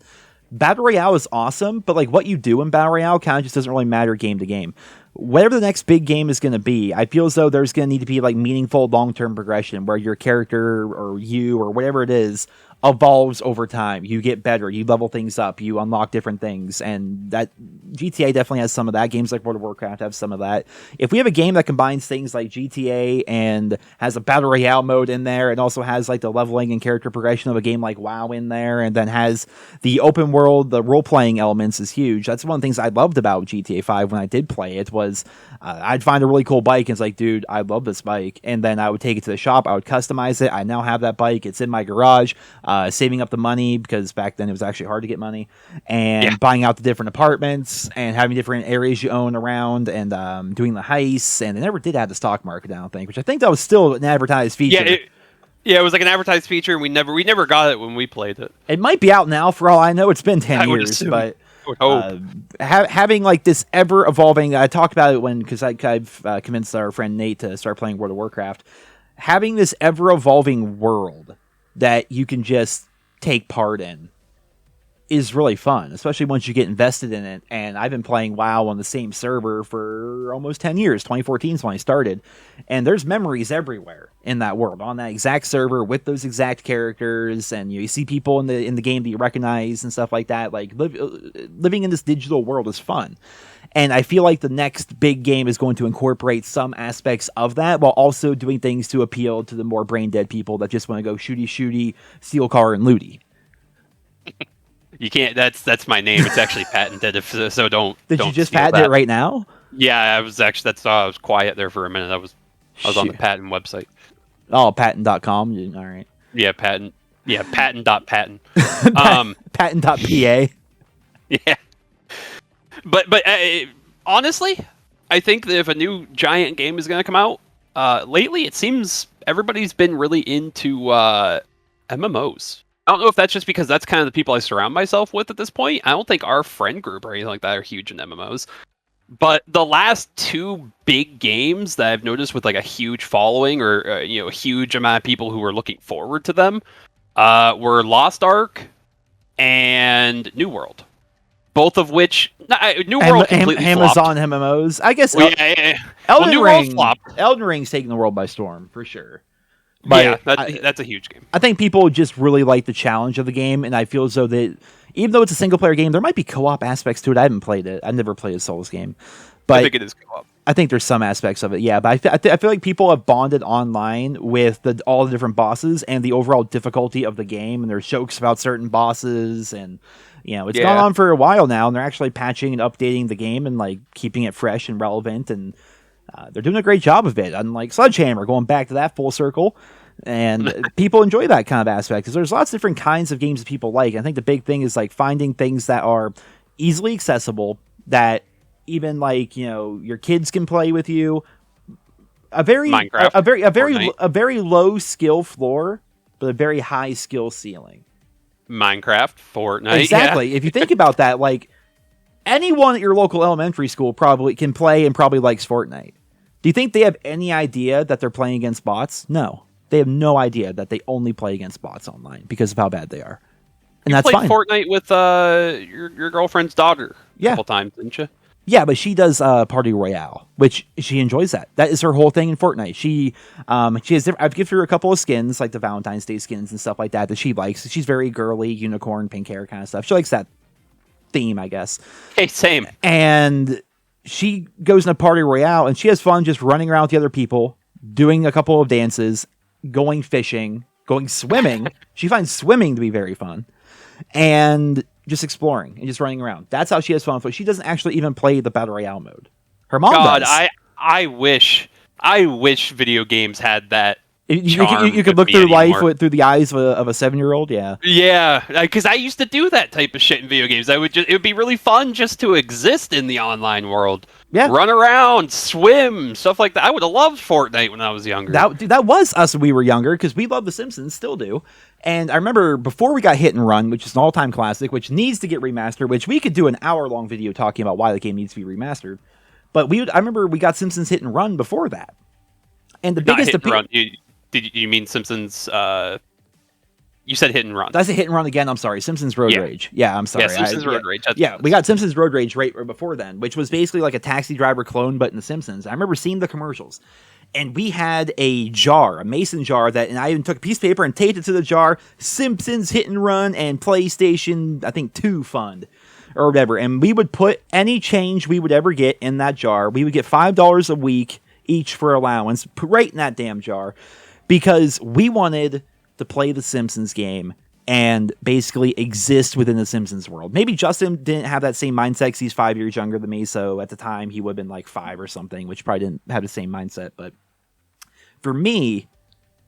Battle Royale is awesome, but like what you do in Battle Royale kind of just doesn't really matter game to game. Whatever the next big game is going to be, I feel as though there's going to need to be like meaningful long-term progression where your character or you or whatever it is evolves over time. You get better, you level things up, you unlock different things, and that GTA definitely has some of that. Games like World of Warcraft have some of that. If we have a game that combines things like GTA and has a Battle Royale mode in there, and also has like the leveling and character progression of a game like WoW in there, and then has the open world, the role-playing elements is huge. That's one of the things I loved about GTA 5 when I did play it was I'd find a really cool bike and it's like, dude, I love this bike. And then I would take it to the shop, I would customize it. I now have that bike. It's in my garage. Saving up the money because back then it was actually hard to get money, and buying out the different apartments and having different areas you own around, and doing the heists. And they never did add the stock market, I don't think, which I think that was still an advertised feature. Yeah, it was like an advertised feature, and we never got it when we played it. It might be out now for all I know. It's been 10 years, but having like this ever evolving. I talked about it because I've convinced our friend Nate to start playing World of Warcraft. Having this ever evolving world that you can just take part in is really fun, especially once you get invested in it. And I've been playing WoW on the same server for almost 10 years. 2014 is when I started. And there's memories everywhere in that world, on that exact server with those exact characters. And you see people in the game that you recognize and stuff like that. Like living in this digital world is fun. And I feel like the next big game is going to incorporate some aspects of that while also doing things to appeal to the more brain dead people that just want to go shooty, steal car, and looty. You can't. That's my name. It's actually patented. So don't. Did don't you just steal patent that. it right now? Yeah, I was actually. That's I was quiet there for a minute. I was on the patent website. Oh, patent.com. All right. Yeah, patent. Yeah, patent.patent. Patent.pa. Yeah. But honestly, I think that if a new giant game is going to come out, lately it seems everybody's been really into MMOs. I don't know if that's just because that's kind of the people I surround myself with at this point. I don't think our friend group or anything like that are huge in MMOs. But the last two big games that I've noticed with like a huge following or a huge amount of people who are looking forward to them were Lost Ark and New World. Both of which New World completely Amazon flopped. MMOs. I guess Elden New Ring World flopped. Elden Ring's taking the world by storm for sure. But yeah, that's a huge game. I think people just really like the challenge of the game, and I feel as though that even though it's a single player game, there might be co-op aspects to it. I haven't played it. I've never played a Souls game, but I think it is co-op. I think there's some aspects of it, yeah. But I feel like people have bonded online with all the different bosses and the overall difficulty of the game, and there's jokes about certain bosses, and it's gone on for a while now, and they're actually patching and updating the game and like keeping it fresh and relevant, and they're doing a great job of it. Unlike Sledgehammer, going back to that full circle. And people enjoy that kind of aspect because there's lots of different kinds of games that people like. I think the big thing is like finding things that are easily accessible that even like your kids can play with you. Minecraft, a very low skill floor, but a very high skill ceiling. Minecraft, Fortnite, exactly. Yeah. If you think about that, like anyone at your local elementary school probably can play and probably likes Fortnite. Do you think they have any idea that they're playing against bots? No. They have no idea that they only play against bots online because of how bad they are. And you that's played fine. Fortnite with your girlfriend's daughter a couple times, didn't you? Yeah, but she does Party Royale, which she enjoys that. That is her whole thing in Fortnite. She has I've given her a couple of skins, like the Valentine's Day skins and stuff like that she likes. She's very girly, unicorn, pink hair kind of stuff. She likes that theme, I guess. Hey, same. And she goes into Party Royale, and she has fun just running around with the other people, doing a couple of dances, going fishing, going swimming. She finds swimming to be very fun. And just exploring and just running around. That's how she has fun. She doesn't actually even play the Battle Royale mode. Her mom does. I wish video games had that. You could look through life through the eyes of a 7-year-old. Yeah. Yeah, because I used to do that type of shit in video games. It would be really fun just to exist in the online world. Yeah. Run around, swim, stuff like that. I would have loved Fortnite when I was younger. That was us when we were younger because we love The Simpsons, still do. And I remember before we got Hit and Run, which is an all-time classic, which needs to get remastered, which we could do an hour-long video talking about why the game needs to be remastered. But I remember we got Simpsons Hit and Run before that. And the biggest appeal... Did you mean Simpsons? You said Hit and Run. That's a Hit and Run again. I'm sorry. Simpsons Road Rage. Yeah, I'm sorry. Yeah, Simpsons Road Rage. We got Simpsons Road Rage right before then, which was basically like a Taxi Driver clone, but in The Simpsons. I remember seeing the commercials. And we had a mason jar and I even took a piece of paper and taped it to the jar. Simpsons Hit and Run and PlayStation, I think 2 Fund or whatever. And we would put any change we would ever get in that jar. We would get $5 a week each for allowance, right in that damn jar. Because we wanted to play the Simpsons game and basically exist within the Simpsons world. Maybe Justin didn't have that same mindset because he's 5 years younger than me, so at the time he would have been like 5 or something, which probably didn't have the same mindset. But for me,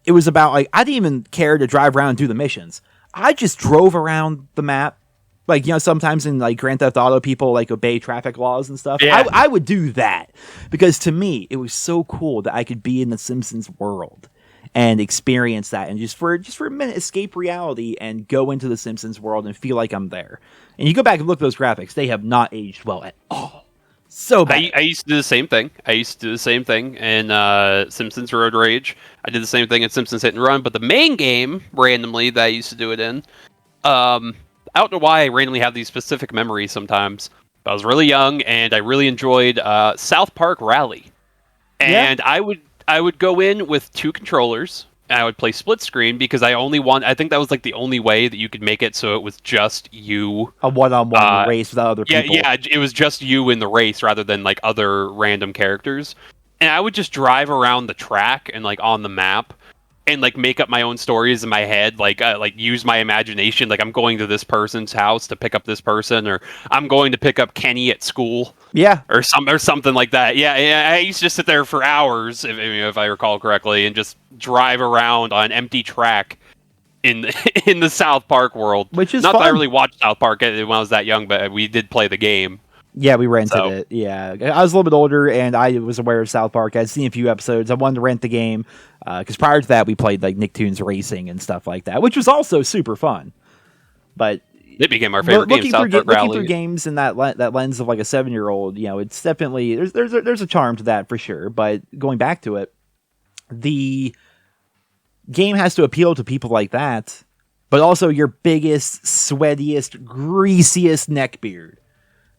it was about like I didn't even care to drive around and do the missions. I just drove around the map. Like, sometimes in like Grand Theft Auto, people like obey traffic laws and stuff. Yeah. I would do that because to me, it was so cool that I could be in the Simpsons world and experience that and just for a minute escape reality and go into the Simpsons world and feel like I'm there. And you go back and look at those graphics, they have not aged well at all. So bad. I used to do the same thing. In Simpsons Road Rage. I did the same thing in Simpsons Hit and Run, but the main game, randomly, that I used to do it in, don't know why I randomly have these specific memories sometimes. But I was really young, and I really enjoyed South Park Rally. And I would go in with 2 controllers, and I would play split screen because I think that was like the only way that you could make it so it was just you. A one-on-one race with other people. Yeah, it was just you in the race rather than like other random characters. And I would just drive around the track and like on the map and like make up my own stories in my head, like use my imagination. Like I'm going to this person's house to pick up this person, or I'm going to pick up Kenny at school. Yeah, or something like that. Yeah, I used to sit there for hours, if I recall correctly, and just drive around on an empty track in the South Park world. Which is not fun. that I really watched South Park when I was that young, but we did play the game. Yeah, we rented it. Yeah, I was a little bit older, and I was aware of South Park. I'd seen a few episodes. I wanted to rent the game because prior to that, we played like Nicktoons Racing and stuff like that, which was also super fun. But it became our favorite game. South Park Rally. Looking through games in that lens of like a 7-year-old, it's definitely there's a charm to that for sure. But going back to it, the game has to appeal to people like that, but also your biggest, sweatiest, greasiest neckbeard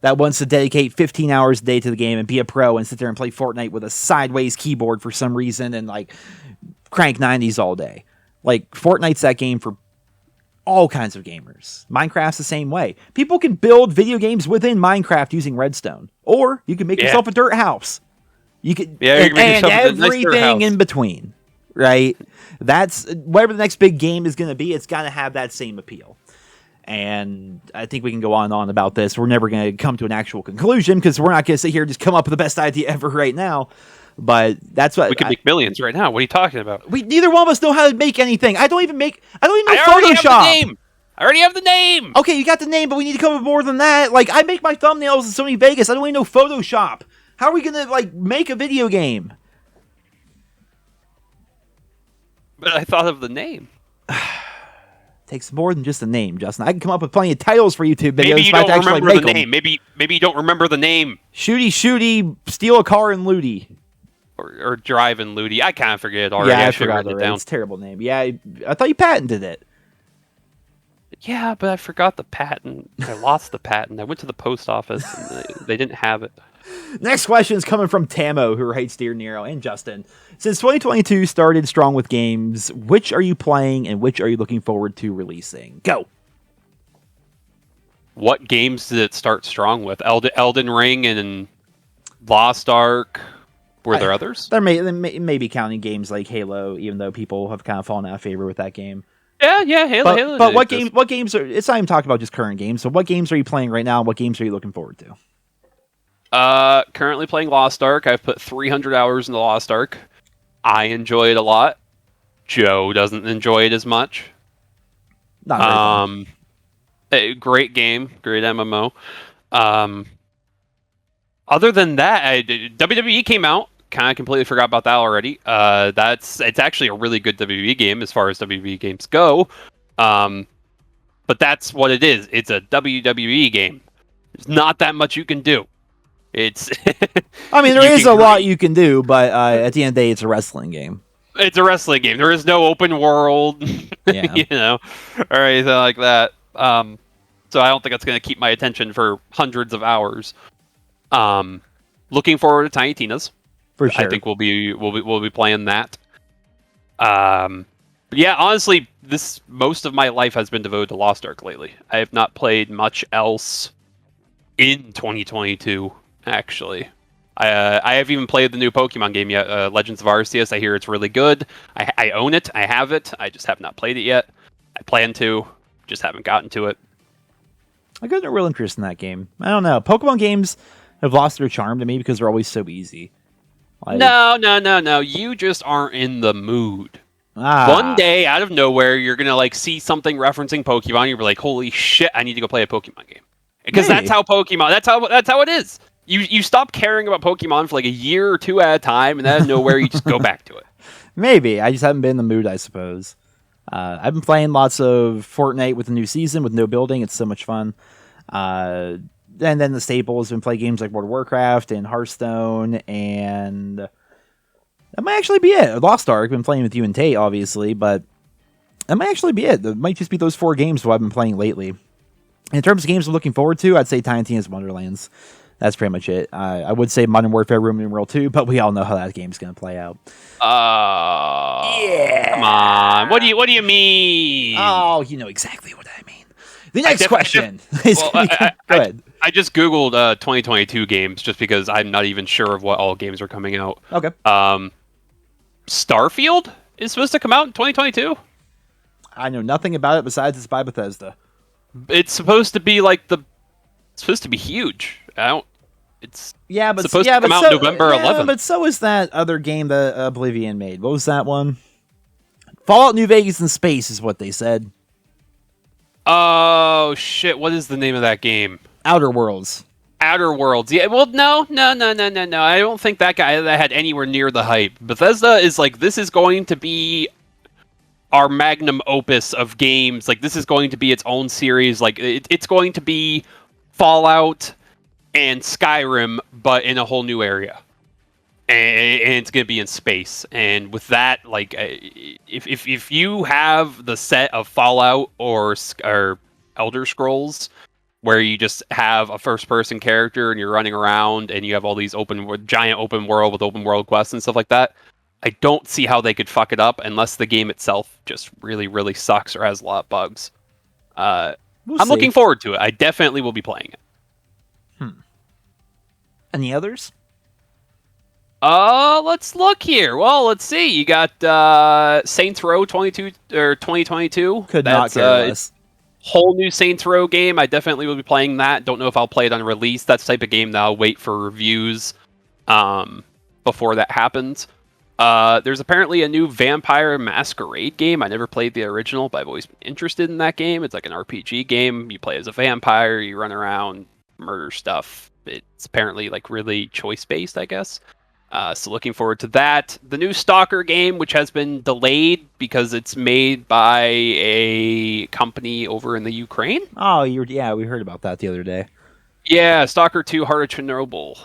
that wants to dedicate 15 hours a day to the game and be a pro and sit there and play Fortnite with a sideways keyboard for some reason and like crank 90s all day. Like Fortnite's that game for all kinds of gamers. Minecraft's the same way. People can build video games within Minecraft using redstone, or you can make yourself a dirt house. You can, you can make yourself a nice dirt everything house in between, right? That's whatever the next big game is going to be. It's got to have that same appeal. And I think we can go on and on about this. We're never going to come to an actual conclusion because we're not going to sit here and just come up with the best idea ever right now. But that's what we could make millions right now. What are you talking about? Neither one of us know how to make anything. I don't even know Photoshop. I already have the name. Okay, you got the name, but we need to come up with more than that. Like I make my thumbnails in Sony Vegas. I don't even know Photoshop. How are we going to like make a video game? But I thought of the name. Takes more than just a name, Justin. I can come up with plenty of titles for YouTube videos. Maybe you don't remember the name. Maybe you don't remember the name. Shooty, steal a car and looty. Or drive and looty. I kind of forget it already. Yeah, I forgot it down. It's a terrible name. Yeah, I thought you patented it. Yeah, but I forgot the patent. I lost the patent. I went to the post office and they didn't have it. Next question is coming from Tamo, who hates Dear Nero, and Justin. Since 2022 started strong with games, which are you playing and which are you looking forward to releasing? Go! What games did it start strong with? Elden Ring and Lost Ark? Were there others? There may be counting games like Halo, even though people have kind of fallen out of favor with that game. Yeah, Halo. But what games are... It's not even talking about just current games, so what games are you playing right now and what games are you looking forward to? Currently playing Lost Ark. I've put 300 hours into Lost Ark. I enjoy it a lot. Joe doesn't enjoy it as much. Not very great game, great MMO. Other than that, WWE came out. Kind of completely forgot about that already. It's actually a really good WWE game as far as WWE games go. But that's what it is. It's a WWE game. There's not that much you can do. It's. I mean, there is a lot you can do, but at the end of the day, it's a wrestling game. It's a wrestling game. There is no open world, yeah. Or anything like that. So I don't think that's going to keep my attention for hundreds of hours. Looking forward to Tiny Tina's. For sure. I think we'll be playing that. But yeah, honestly, most of my life has been devoted to Lost Ark lately. I have not played much else in 2022. Actually, I have even played the new Pokemon game yet, Legends of Arceus. I hear it's really good. I own it. I have it. I just have not played it yet. I plan to, just haven't gotten to it. I got no real interest in that game. I don't know. Pokemon games have lost their charm to me because they're always so easy. No. You just aren't in the mood. One day, out of nowhere, you're gonna see something referencing Pokemon. You're like, "Holy shit! I need to go play a Pokemon game." Because that's how Pokemon. That's how it is. You stop caring about Pokemon for like a year or two at a time, and out of nowhere, you just go back to it. Maybe I just haven't been in the mood. I suppose. I've been playing lots of Fortnite with the new season with no building. It's so much fun. And then the staples, been playing games like World of Warcraft and Hearthstone, and that might actually be it. Lost Ark, been playing with you and Tate, obviously, but that might actually be it. It might just be those 4 games that I've been playing lately. In terms of games I'm looking forward to, I'd say Tiny Tina's Wonderlands. That's pretty much it. I would say Modern Warfare Room numeral 2, but we all know how that game's going to play out. Yeah. Come on. What do you mean? Oh, you know exactly what I mean. The next question. Go ahead. I just Googled 2022 games just because I'm not even sure of what all games are coming out. Okay. Starfield is supposed to come out in 2022? I know nothing about it besides it's by Bethesda. It's supposed to be like it's supposed to be huge. It's supposed to come out November 11th. But so is that other game that Oblivion made. What was that one? Fallout New Vegas in space is what they said. Oh shit! What is the name of that game? Outer Worlds. Outer Worlds. Yeah. Well, no. I don't think that had anywhere near the hype. Bethesda is like, this is going to be our magnum opus of games. Like, this is going to be its own series. Like, it's going to be Fallout and Skyrim, but in a whole new area. And it's going to be in space. And with that, like, if you have the set of Fallout or Elder Scrolls, where you just have a first-person character and you're running around and you have all these giant open world with open world quests and stuff like that, I don't see how they could fuck it up unless the game itself just really, really sucks or has a lot of bugs. I'm looking forward to it. I definitely will be playing it. Any others? Let's look here. Well, let's see. You got Saints Row 2022. Could not care less. Whole new Saints Row game. I definitely will be playing that. Don't know if I'll play it on release. That's the type of game that I'll wait for reviews before that happens. There's apparently a new Vampire Masquerade game. I never played the original, but I've always been interested in that game. It's like an RPG game. You play as a vampire. You run around, murder stuff. It's apparently like really choice-based, I guess. So looking forward to that. The new Stalker game, which has been delayed because it's made by a company over in the Ukraine. Oh, we heard about that the other day. Yeah, Stalker 2: Heart of Chernobyl.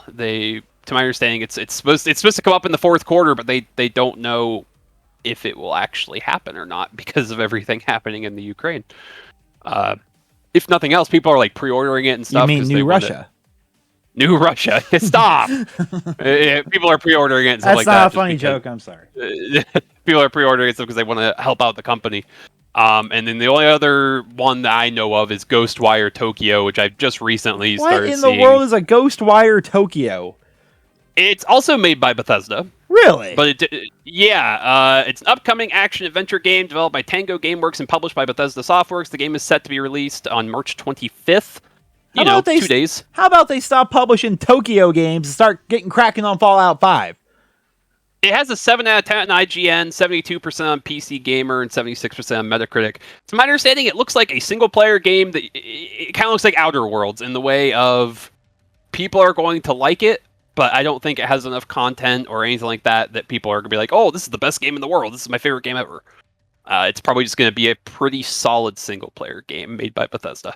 To my understanding, it's supposed to come up in the fourth quarter, but they don't know if it will actually happen or not because of everything happening in the Ukraine. If nothing else, people are like pre-ordering it and stuff. You mean New Russia? New Russia. Stop. People are pre-ordering it and stuff like that. That's not a funny joke. I'm sorry. People are pre-ordering it because they want to help out the company. And then the only other one that I know of is Ghostwire Tokyo, which I've just recently started seeing. What in the world is a Ghostwire Tokyo? It's also made by Bethesda. Really? But it's an upcoming action-adventure game developed by Tango Gameworks and published by Bethesda Softworks. The game is set to be released on March 25th. 2 days. How about they stop publishing Tokyo games and start cracking on Fallout 5? It has a 7 out of 10 on IGN, 72% on PC Gamer, and 76% on Metacritic. To my understanding, it looks like a single-player game that it kind of looks like Outer Worlds in the way of people are going to like it, but I don't think it has enough content or anything like that people are going to be like, oh, this is the best game in the world. This is my favorite game ever. It's probably just going to be a pretty solid single-player game made by Bethesda,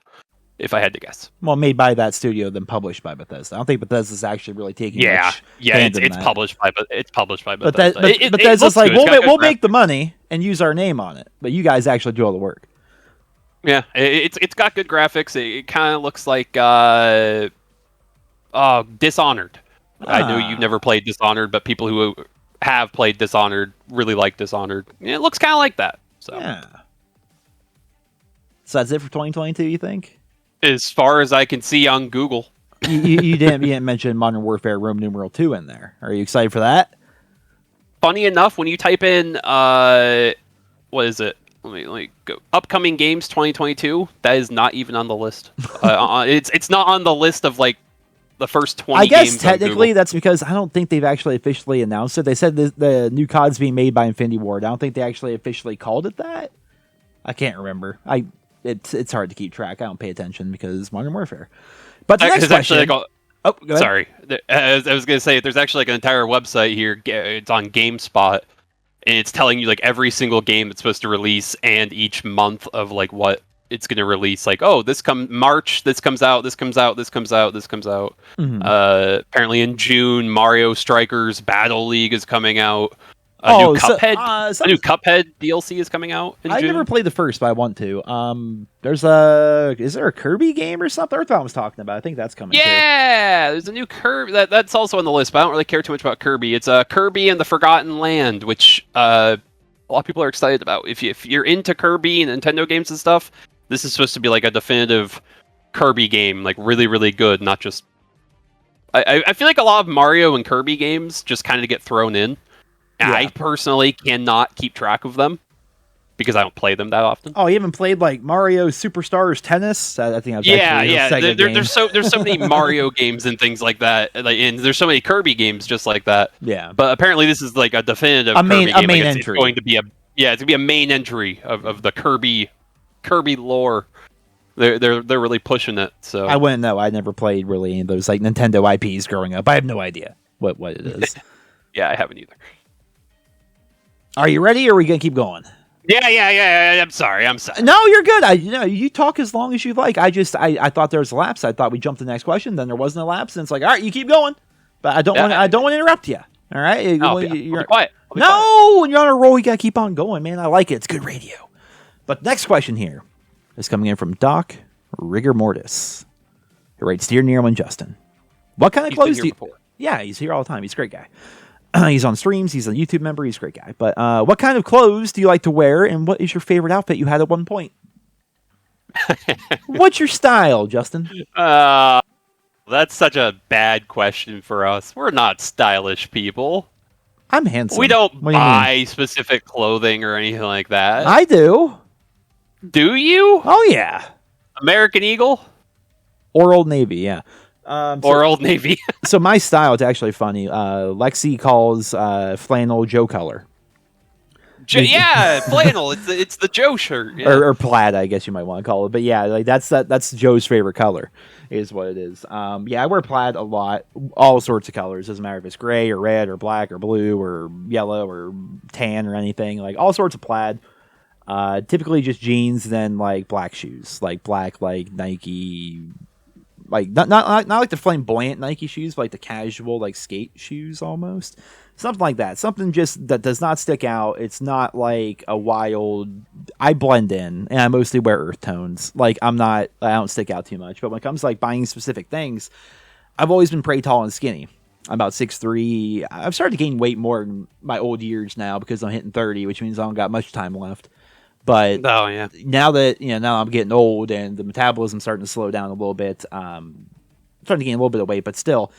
if I had to guess. Well, made by that studio, then published by Bethesda. I don't think Bethesda's actually really taking much it's published by Bethesda. Bethesda's like, we'll make the money and use our name on it, but you guys actually do all the work. Yeah, it's got good graphics. It kind of looks like Dishonored. I know you've never played Dishonored, but people who have played Dishonored really like Dishonored. It looks kind of like that. So. Yeah. So that's it for 2022, you think? As far as I can see on Google. you didn't mention Modern Warfare Room numeral 2 in there. Are you excited for that? Funny enough, when you type in what is it? Let me go. Upcoming games 2022. That is not even on the list. It's not on the list of like the first 20 games. I guess technically that's because I don't think they've actually officially announced it. They said the new COD's being made by Infinity Ward. I don't think they actually officially called it that. I can't remember. It's hard to keep track. I don't pay attention because Modern Warfare. But the next question... go ahead. Sorry. I was going to say, there's actually like an entire website here. It's on GameSpot. And it's telling you like every single game that's supposed to release and each month of like what it's going to release. Like, oh, March, this comes out, this comes out, this comes out, this comes out. Mm-hmm. Apparently in June, Mario Strikers Battle League is coming out. New Cuphead. A new Cuphead DLC is coming out in June. I never played the first, but I want to. Is there a Kirby game or something? Earthbound was talking about. I think that's coming. Yeah, there's a new Kirby. That's also on the list, but I don't really care too much about Kirby. It's Kirby and the Forgotten Land, which a lot of people are excited about. If you're into Kirby and Nintendo games and stuff, this is supposed to be like a definitive Kirby game, like really, really good, not just. I feel like a lot of Mario and Kirby games just kind of get thrown in. Yeah. I personally cannot keep track of them because I don't play them that often. Oh, you haven't played like Mario Superstars Tennis? I think that's there's so many Mario games and things like that, and there's so many Kirby games just like that. Yeah, but apparently this is like a definitive Kirby game. Main entry. It's going to be it's gonna be a main entry of the Kirby lore. They're really pushing it. So I wouldn't know. I never played really any of those like Nintendo IPs growing up. I have no idea what it is. Yeah, I haven't either. Are you ready, or are we gonna keep going? Yeah. I'm sorry. No, you're good. You talk as long as you like. I thought there was a lapse. I thought we jumped to the next question. Then there wasn't a lapse, and it's like, all right, you keep going. But I don't want to interrupt you. All right, I'll be quiet. When you're on a roll, you gotta keep on going, man. I like it. It's good radio. But next question here is coming in from Doc Rigor Mortis. He writes, "Dear Nero and Justin, what kind of clothes do you?" Yeah, he's here all the time. He's a great guy. He's on streams. He's a YouTube member. He's a great guy. But what kind of clothes do you like to wear, and what is your favorite outfit you had at one point? What's your style, Justin? That's such a bad question for us. We're not stylish people. I'm handsome. We don't buy specific clothing or anything like that. I do. Do you? Oh, yeah. American Eagle? Or Old Navy, yeah. Or Old Navy. So my style, it's actually funny. Lexi calls flannel Joe color. Flannel. It's the Joe shirt. Yeah. Or plaid, I guess you might want to call it. But yeah, like that's Joe's favorite color, is what it is. I wear plaid a lot, all sorts of colors. Doesn't matter if it's gray or red or black or blue or yellow or tan or anything. Like all sorts of plaid. Typically just jeans, then like black shoes, like black like Nike. Like not like the flamboyant Nike shoes, but like the casual like skate shoes almost. Something like that. Something just that does not stick out. It's not like a wild. I blend in, and I mostly wear earth tones. Like I don't stick out too much. But when it comes to like buying specific things, I've always been pretty tall and skinny. I'm about 6'3". I've started to gain weight more in my old years now because I'm hitting 30, which means I don't got much time left. But now that now I'm getting old and the metabolism's starting to slow down a little bit, I'm starting to gain a little bit of weight. But still,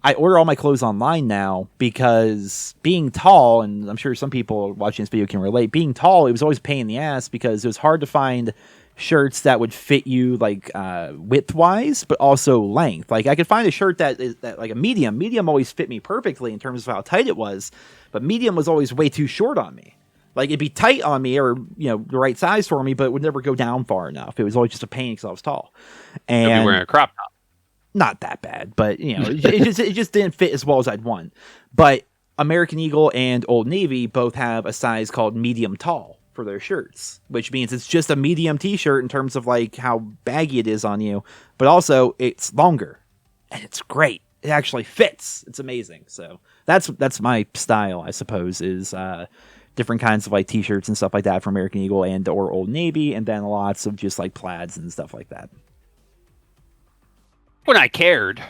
I order all my clothes online now because being tall, and I'm sure some people watching this video can relate, being tall, it was always a pain in the ass because it was hard to find shirts that would fit you like width-wise, but also length. Like I could find a shirt that like a medium. Medium always fit me perfectly in terms of how tight it was, but medium was always way too short on me. Like, it'd be tight on me or, the right size for me, but it would never go down far enough. It was always just a pain because I was tall. And you'd be wearing a crop top. Not that bad, but, it just didn't fit as well as I'd want. But American Eagle and Old Navy both have a size called medium tall for their shirts, which means it's just a medium t-shirt in terms of, like, how baggy it is on you. But also, it's longer. And it's great. It actually fits. It's amazing. So, that's my style, I suppose, is... different kinds of like t-shirts and stuff like that from American Eagle and or Old Navy, and then lots of just like plaids and stuff like that. When I cared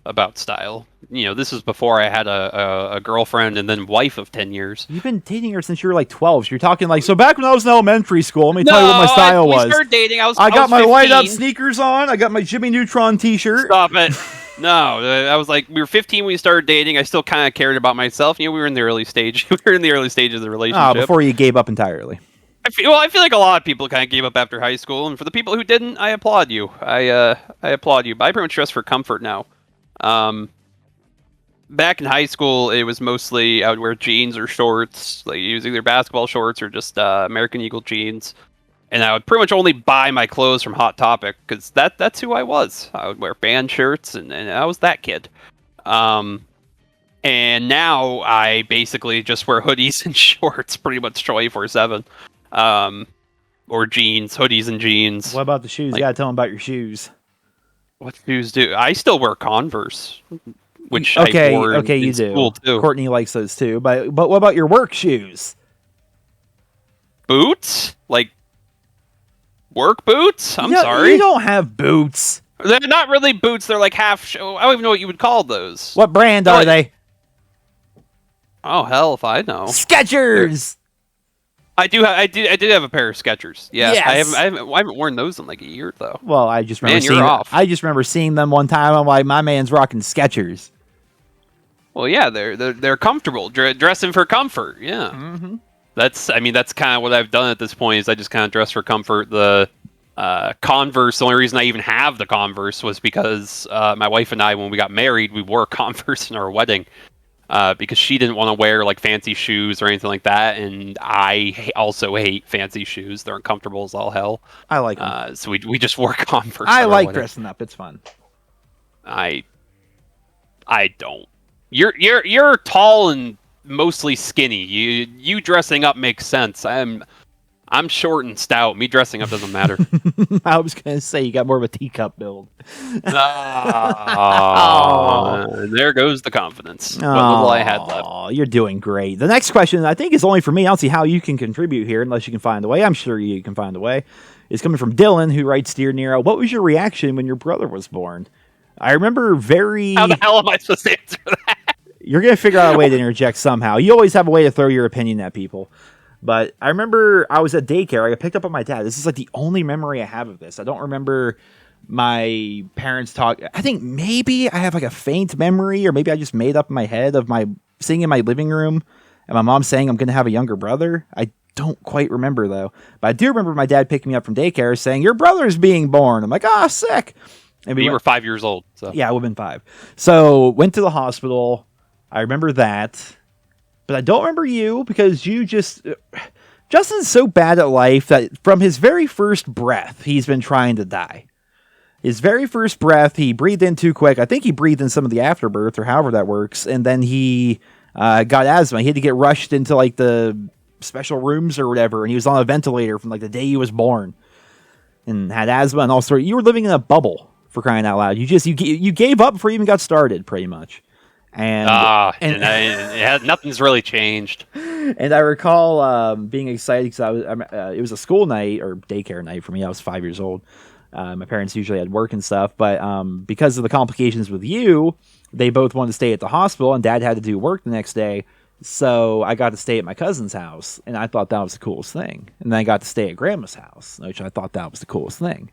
about style, this was before I had a girlfriend and then wife of 10 years. You've been dating her since you were like 12. So you're talking like, so back when I was in elementary school, let me tell you what my style was. We started dating. I got my 15. light up sneakers on. I got my Jimmy Neutron t-shirt. Stop it. No, I was like, we were 15 when we started dating. I still kind of cared about myself. We were in the early stage. We were in the early stages of the relationship. Before you gave up entirely. I feel like a lot of people kind of gave up after high school, and for the people who didn't, I applaud you. I applaud you. But I pretty much dress for comfort now. Back in high school, it was mostly I would wear jeans or shorts, like use either basketball shorts or just American Eagle jeans. And I would pretty much only buy my clothes from Hot Topic because that's who I was. I would wear band shirts, and I was that kid. And now I basically just wear hoodies and shorts pretty much 24/7. Or jeans, hoodies and jeans. What about the shoes? You gotta tell them about your shoes. What shoes do? I still wear Converse. which I wore okay, in you do. school too. Courtney likes those too, but what about your work shoes? Boots? Like work boots? I'm You sorry. You don't have boots. They're not really boots. They're like half. I don't even know what you would call those. What brand are they? Oh hell, if I know. Skechers. I did have a pair of Skechers. Yeah, Yes. I haven't worn those in like a year though. Well, I just remember Man, you're off. I just remember seeing them one time. I'm like, my man's rocking Skechers. Well, yeah, they're comfortable. Dressing for comfort. Yeah. Mm-hmm. That's kind of what I've done at this point. Is I just kind of dress for comfort. The Converse. The only reason I even have the Converse was because my wife and I, when we got married, we wore Converse in our wedding. Because she didn't want to wear like fancy shoes or anything like that, and I also hate fancy shoes. They're uncomfortable as all hell. I like them. So we just wore Converse. I like dressing up. It's fun. I don't. You're tall and mostly skinny. You dressing up makes sense. I'm short and stout. Me dressing up doesn't matter. I was gonna say you got more of a teacup build. And there goes the confidence. What little I had left. You're doing great. The next question, I think, is only for me. I don't see how you can contribute here unless you can find a way. I'm sure you can find a way. It's coming from Dylan, who writes, "Dear Nero, what was your reaction when your brother was born?" I remember very... How the hell am I supposed to answer that? You're going to figure out a way to interject somehow. You always have a way to throw your opinion at people. But I remember I was at daycare. I got picked up on my dad. This is like the only memory I have of this. I don't remember my parents talk. I think maybe I have like a faint memory, or maybe I just made up in my head of my sitting in my living room and my mom saying I'm going to have a younger brother. I don't quite remember though. But I do remember my dad picking me up from daycare saying, "Your brother's being born." I'm like, "Ah, sick." And you were 5 years old. So. Yeah, I would have been 5. So went to the hospital. I remember that. But I don't remember you because you just... Justin's so bad at life that from his very first breath, he's been trying to die. His very first breath, he breathed in too quick. I think he breathed in some of the afterbirth or however that works. And then he got asthma. He had to get rushed into like the special rooms or whatever. And he was on a ventilator from like the day he was born. And had asthma and all sorts. You were living in a bubble, for crying out loud. You gave up before you even got started, pretty much. Nothing's really changed. And I recall being excited because it was a school night or daycare night for me. I was 5 years old. My parents usually had work and stuff, but because of the complications with you, they both wanted to stay at the hospital, and Dad had to do work the next day. So I got to stay at my cousin's house, and I thought that was the coolest thing. And then I got to stay at Grandma's house, which I thought that was the coolest thing.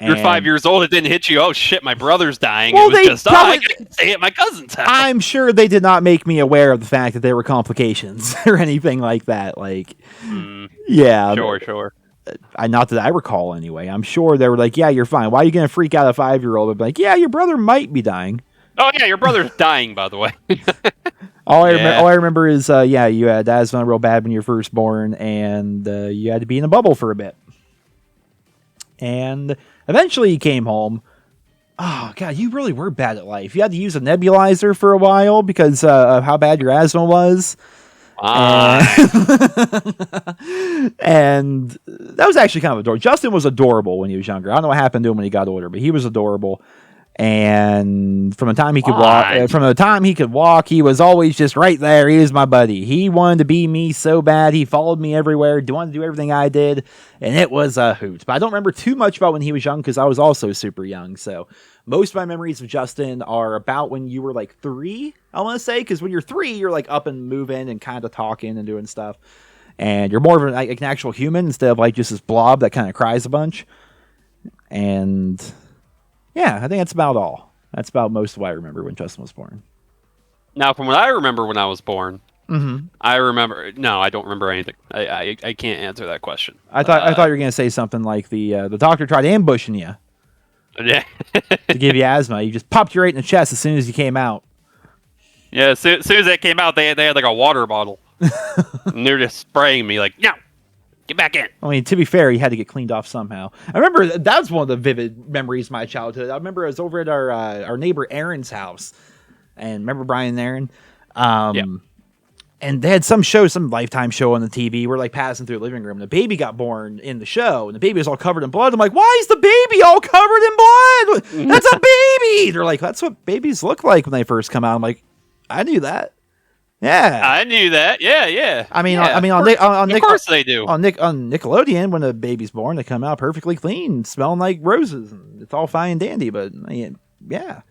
You're 5 years old. It didn't hit you. Oh shit, my brother's dying. Well, it was just I can stay at my cousin's house. I'm sure they did not make me aware of the fact that there were complications or anything like that. Like, yeah, sure. Not that I recall anyway. I'm sure they were like, "Yeah, you're fine. Why are you going to freak out a 5-year-old?" I'd be like, "Yeah, your brother might be dying." Oh yeah, your brother's dying, by the way. All I remember is, you had asthma real bad when you were first born, and you had to be in a bubble for a bit. And eventually you came home. Oh, God, you really were bad at life. You had to use a nebulizer for a while because of how bad your asthma was. And that was actually kind of adorable. Justin was adorable when he was younger. I don't know what happened to him when he got older, but he was adorable. And from the time he could walk, he was always just right there. He was my buddy. He wanted to be me so bad. He followed me everywhere, wanted to do everything I did, and it was a hoot. But I don't remember too much about when he was young because I was also super young. So most of my memories of Justin are about when you were like 3, I want to say, because when you're 3, you're like up and moving and kind of talking and doing stuff. And you're more of like an actual human instead of like just this blob that kind of cries a bunch. And... yeah, I think that's about all. That's about most of what I remember when Justin was born. Now, from what I remember when I was born, I remember... no, I don't remember anything. I can't answer that question. I thought you were going to say something like the doctor tried ambushing you. Yeah. To give you asthma. You just popped you right in the chest as soon as you came out. Yeah, as soon as they came out, they had like a water bottle. And they're just spraying me like, no! Get back in. I mean, to be fair, you had to get cleaned off somehow. I remember that was one of the vivid memories of my childhood. I remember I was over at our neighbor Aaron's house, and remember Brian and Aaron? And they had some show, some Lifetime show on the TV. We're like passing through the living room. The baby got born in the show, and the baby was all covered in blood. I'm like, why is the baby all covered in blood? That's a baby. They're like, that's what babies look like when they first come out. I'm like, I knew that. Yeah, I knew that. Yeah. I mean, yeah. Of course they do. On Nickelodeon, when a baby's born, they come out perfectly clean, smelling like roses, and it's all fine and dandy. But yeah,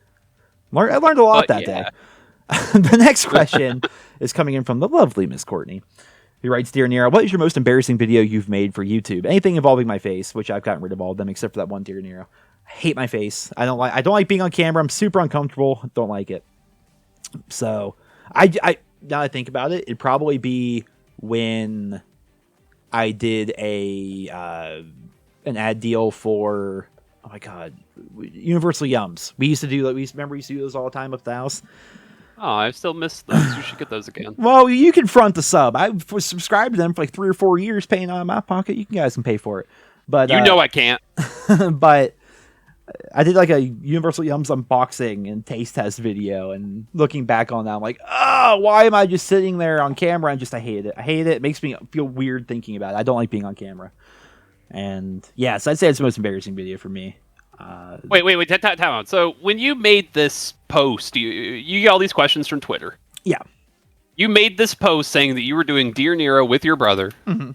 I learned a lot that day. The next question is coming in from the lovely Miss Courtney, who writes, "Dear Nero, what is your most embarrassing video you've made for YouTube? Anything involving my face," which I've gotten rid of all of them except for that one, Dear Nero. I hate my face. I don't like being on camera. I'm super uncomfortable. Don't like it. So I now that I think about it, it'd probably be when I did an ad deal for, oh my god, Universal Yums. We used to do those all the time up at the house. Oh, I still miss those. You should get those again. Well, you can front the sub. I was subscribed to them for like 3 or 4 years, paying out of my pocket. You guys can pay for it, but I can't. But I did like a Universal Yums unboxing and taste test video, and looking back on that, I'm like, oh, why am I just sitting there on camera? And I hate it. I hate it. It makes me feel weird thinking about it. I don't like being on camera. And yeah, so I'd say it's the most embarrassing video for me. Wait, time out. So when you made this post, you get all these questions from Twitter. Yeah. You made this post saying that you were doing Dear Nero with your brother. Mm-hmm.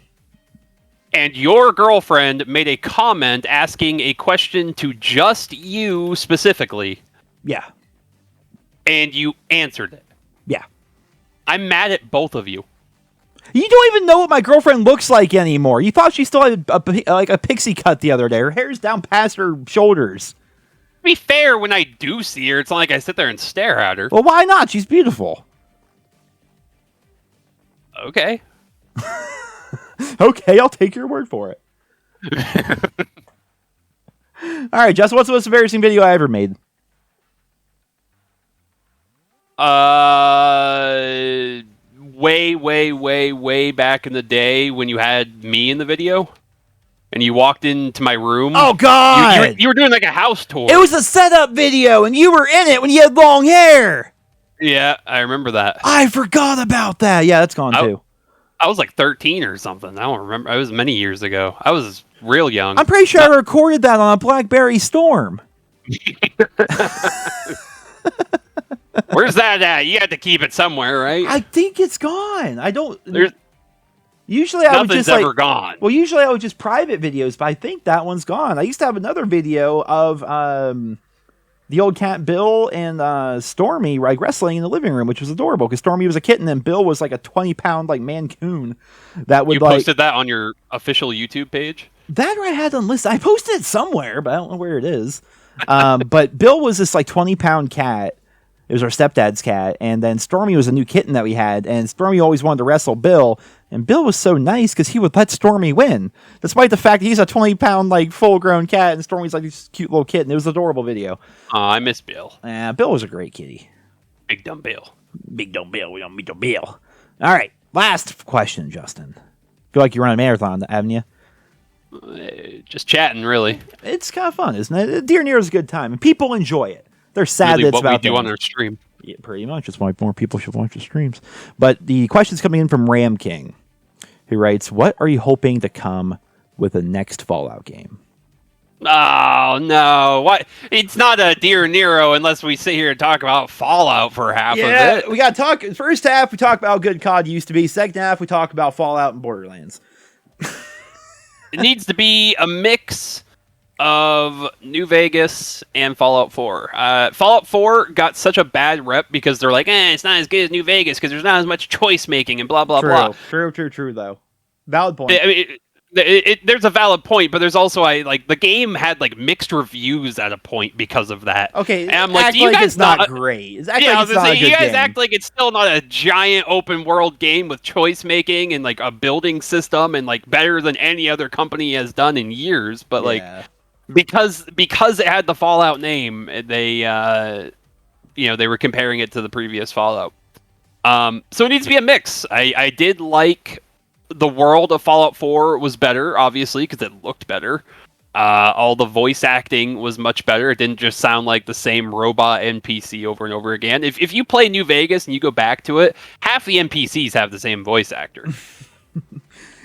And your girlfriend made a comment asking a question to just you specifically. Yeah. And you answered it. Yeah. I'm mad at both of you. You don't even know what my girlfriend looks like anymore. You thought she still had a pixie cut the other day. Her hair's down past her shoulders. To be fair, when I do see her, it's not like I sit there and stare at her. Well, why not? She's beautiful. Okay. Okay, I'll take your word for it. All right, Justin, what's the most embarrassing video I ever made? Way back in the day when you had me in the video and you walked into my room. Oh, God! You were doing like a house tour. It was a setup video, and you were in it when you had long hair. Yeah, I remember that. I forgot about that. Yeah, that's gone too. I was like 13 or something. I don't remember. It was many years ago. I was real young. I'm pretty sure I recorded that on a BlackBerry Storm. Where's that at? You had to keep it somewhere, right? I think it's gone. I don't. Usually I would just ever gone. Well, usually I would just private videos, but I think that one's gone. I used to have another video of the old cat Bill and Stormy like wrestling in the living room, which was adorable because Stormy was a kitten and Bill was like a 20-pound like Mancoon. That would you posted that on your official YouTube page? That I had on list. I posted it somewhere, but I don't know where it is. But Bill was this like 20-pound cat. It was our stepdad's cat, and then Stormy was a new kitten that we had, and Stormy always wanted to wrestle Bill, and Bill was so nice because he would let Stormy win, despite the fact that he's a 20-pound, like, full-grown cat, and Stormy's like this cute little kitten. It was an adorable video. I miss Bill. Bill was a great kitty. Big dumb Bill. Big dumb Bill. We don't meet the Bill. All right, last question, Justin. Feel like you run a marathon, haven't you? Just chatting, really. It's kind of fun, isn't it? Dear Nero's a good time, and people enjoy it. They're sad really that it's what about we do them. on our stream. Yeah, pretty much. It's why more people should watch the streams. But the question's coming in from Ram King, who writes, "What are you hoping to come with the next Fallout game?" Oh, no. What? It's not a Dear Nero unless we sit here and talk about Fallout for half of it. We got to talk. First half, we talk about how good COD used to be. Second half, we talk about Fallout and Borderlands. It needs to be a mix of New Vegas and Fallout 4. Fallout 4 got such a bad rep because they're like, it's not as good as New Vegas because there's not as much choice making and blah, blah, blah. True, though. Valid point. I mean, there's a valid point, but there's also the game had like mixed reviews at a point because of that. Okay, and I'm like, act like it's not great. Act like it's not a good you guys game. act like it's still not a giant open world game with choice making and like a building system and like better than any other company has done in years. But because it had the Fallout name, they they were comparing it to the previous Fallout. So it needs to be a mix. I did like the world of Fallout 4 was better, obviously, because it looked better. All the voice acting was much better. It didn't just sound like the same robot NPC over and over again. If you play New Vegas and you go back to it, half the NPCs have the same voice actor.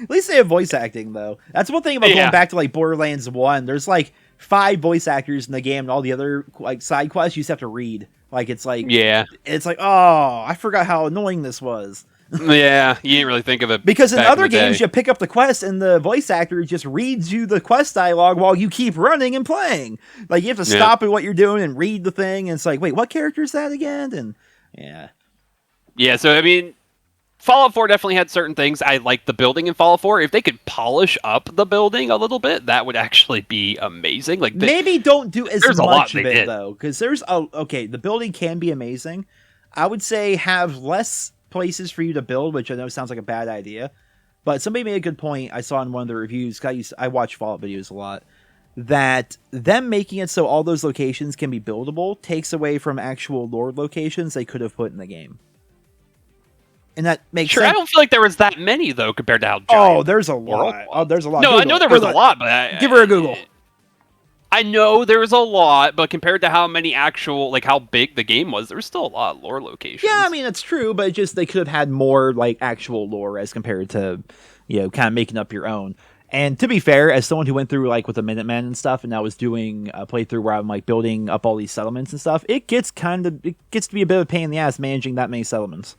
At least they have voice acting, though. That's one thing about going back to like Borderlands 1. There's like 5 voice actors in the game, and all the other like side quests you just have to read. Like it's like oh, I forgot how annoying this was. Yeah, you didn't really think of it. Because in other games, you pick up the quest, and the voice actor just reads you the quest dialogue while you keep running and playing. Like you have to stop at what you're doing and read the thing, and it's like, wait, what character is that again? And yeah. So I mean, Fallout 4 definitely had certain things. I like the building in Fallout 4. If they could polish up the building a little bit, that would actually be amazing. Like maybe don't do as much of it though, because the building can be amazing. I would say have less places for you to build, which I know sounds like a bad idea, but somebody made a good point. I saw in one of the reviews. I watch Fallout videos a lot. That them making it so all those locations can be buildable takes away from actual lore locations they could have put in the game. And that makes sense. I don't feel like there was that many though compared to how giant. Oh, there's a lot. No, Google. I know there was a lot, but give her a Google. I know there was a lot, but compared to how many actual, like how big the game was, there was still a lot of lore locations. Yeah, I mean it's true, but just they could have had more like actual lore as compared to, kind of making up your own. And to be fair, as someone who went through like with the Minutemen and stuff, and I was doing a playthrough where I'm like building up all these settlements and stuff, it gets to be a bit of a pain in the ass managing that many settlements.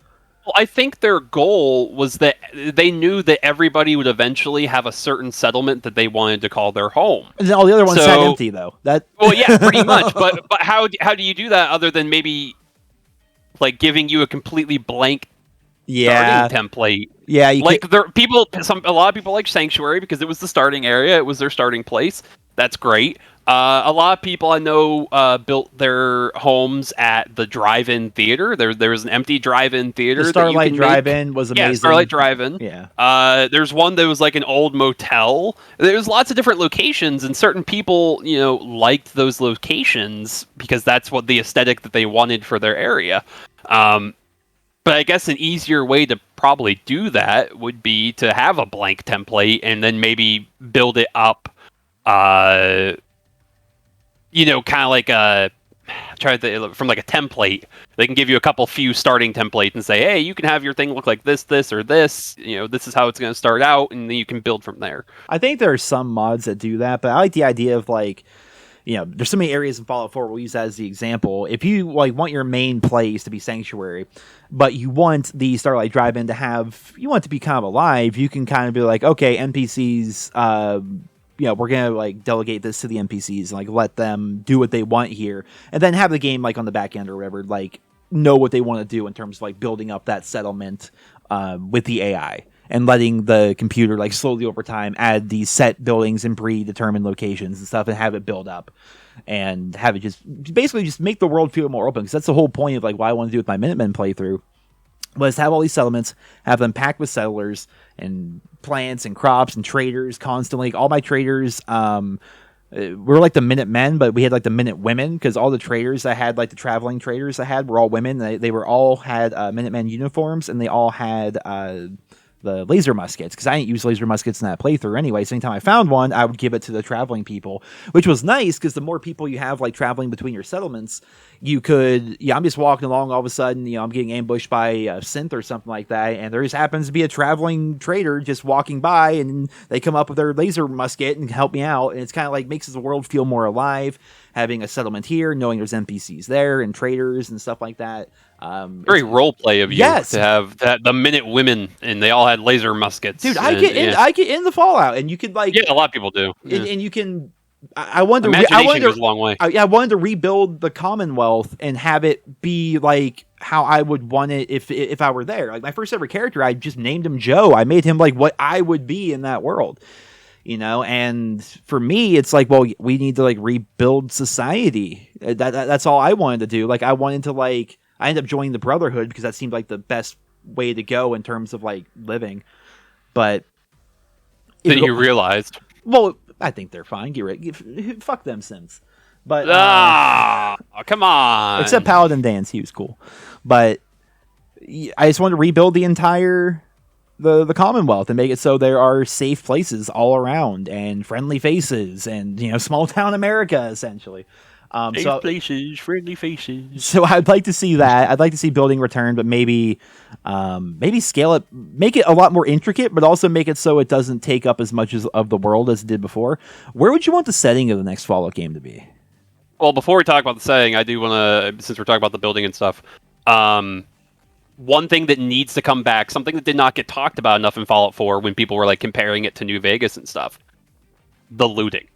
Well, I think their goal was that they knew that everybody would eventually have a certain settlement that they wanted to call their home. And then all the other ones sat empty, though. Well, yeah, pretty much. But how do you do that other than maybe like giving you a completely blank starting template? Yeah, a lot of people like Sanctuary because it was the starting area. It was their starting place. That's great. A lot of people I know built their homes at the drive-in theater. There was an empty drive-in theater. The Starlight Drive-In was amazing. Yeah, Starlight Drive-In. Yeah. There's one that was like an old motel. There's lots of different locations, and certain people, liked those locations because that's what the aesthetic that they wanted for their area. But I guess an easier way to probably do that would be to have a blank template and then maybe build it up. Kind of like from like a template. They can give you a few starting templates and say, hey, you can have your thing look like this, or this. This is how it's going to start out, and then you can build from there. I think there are some mods that do that, but I like the idea of like, there's so many areas in Fallout 4. We'll use that as the example. If you want your main place to be Sanctuary, but you want the Starlight Drive-In you want it to be kind of alive, you can kind of be like, okay, NPCs, we're going to like delegate this to the NPCs and like let them do what they want here. And then have the game like on the back end or whatever, like know what they want to do in terms of like building up that settlement with the AI. And letting the computer like slowly over time add these set buildings and predetermined locations and stuff and have it build up. And have it just make the world feel more open. Because that's the whole point of like what I want to do with my Minutemen playthrough. Was have all these settlements, have them packed with settlers and plants and crops and traders constantly. Like, all my traders, we're like the Minutemen, but we had like the Minute Women because all the traders I had, like the traveling traders I had, were all women. They were all had Minutemen uniforms, and they all had the laser muskets, because I didn't use laser muskets in that playthrough anyway. So anytime I found one, I would give it to the traveling people, which was nice because the more people you have like traveling between your settlements, you could, I'm just walking along, all of a sudden, I'm getting ambushed by a synth or something like that, and there just happens to be a traveling trader just walking by, and they come up with their laser musket and help me out, and it's kind of like makes the world feel more alive, having a settlement here, knowing there's NPCs there and traders and stuff like that. Very role play of you to have the Minute Women, and they all had laser muskets. Dude, I get in the Fallout, and you could like a lot of people do, and you can. I wanted goes a long way. I wanted to rebuild the Commonwealth and have it be like how I would want it if I were there. Like my first ever character, I just named him Joe. I made him like what I would be in that world. And for me, it's like, well, we need to like rebuild society. That's all I wanted to do. Like I wanted to like. I ended up joining the Brotherhood because that seemed like the best way to go in terms of like living. But then you realized, well, I think they're fine. Fuck them Sims. But come on. Except Paladin Dance, he was cool. But I just wanted to rebuild the entire the Commonwealth and make it so there are safe places all around and friendly faces and small town America essentially. Safe places, friendly faces. So I'd like to see that. I'd like to see building return, but maybe scale it, make it a lot more intricate, but also make it so it doesn't take up as much of the world as it did before. Where would you want the setting of the next Fallout game to be? Well, before we talk about the setting, I do want to, since we're talking about the building and stuff, one thing that needs to come back, something that did not get talked about enough in Fallout 4 when people were like comparing it to New Vegas and stuff, the looting.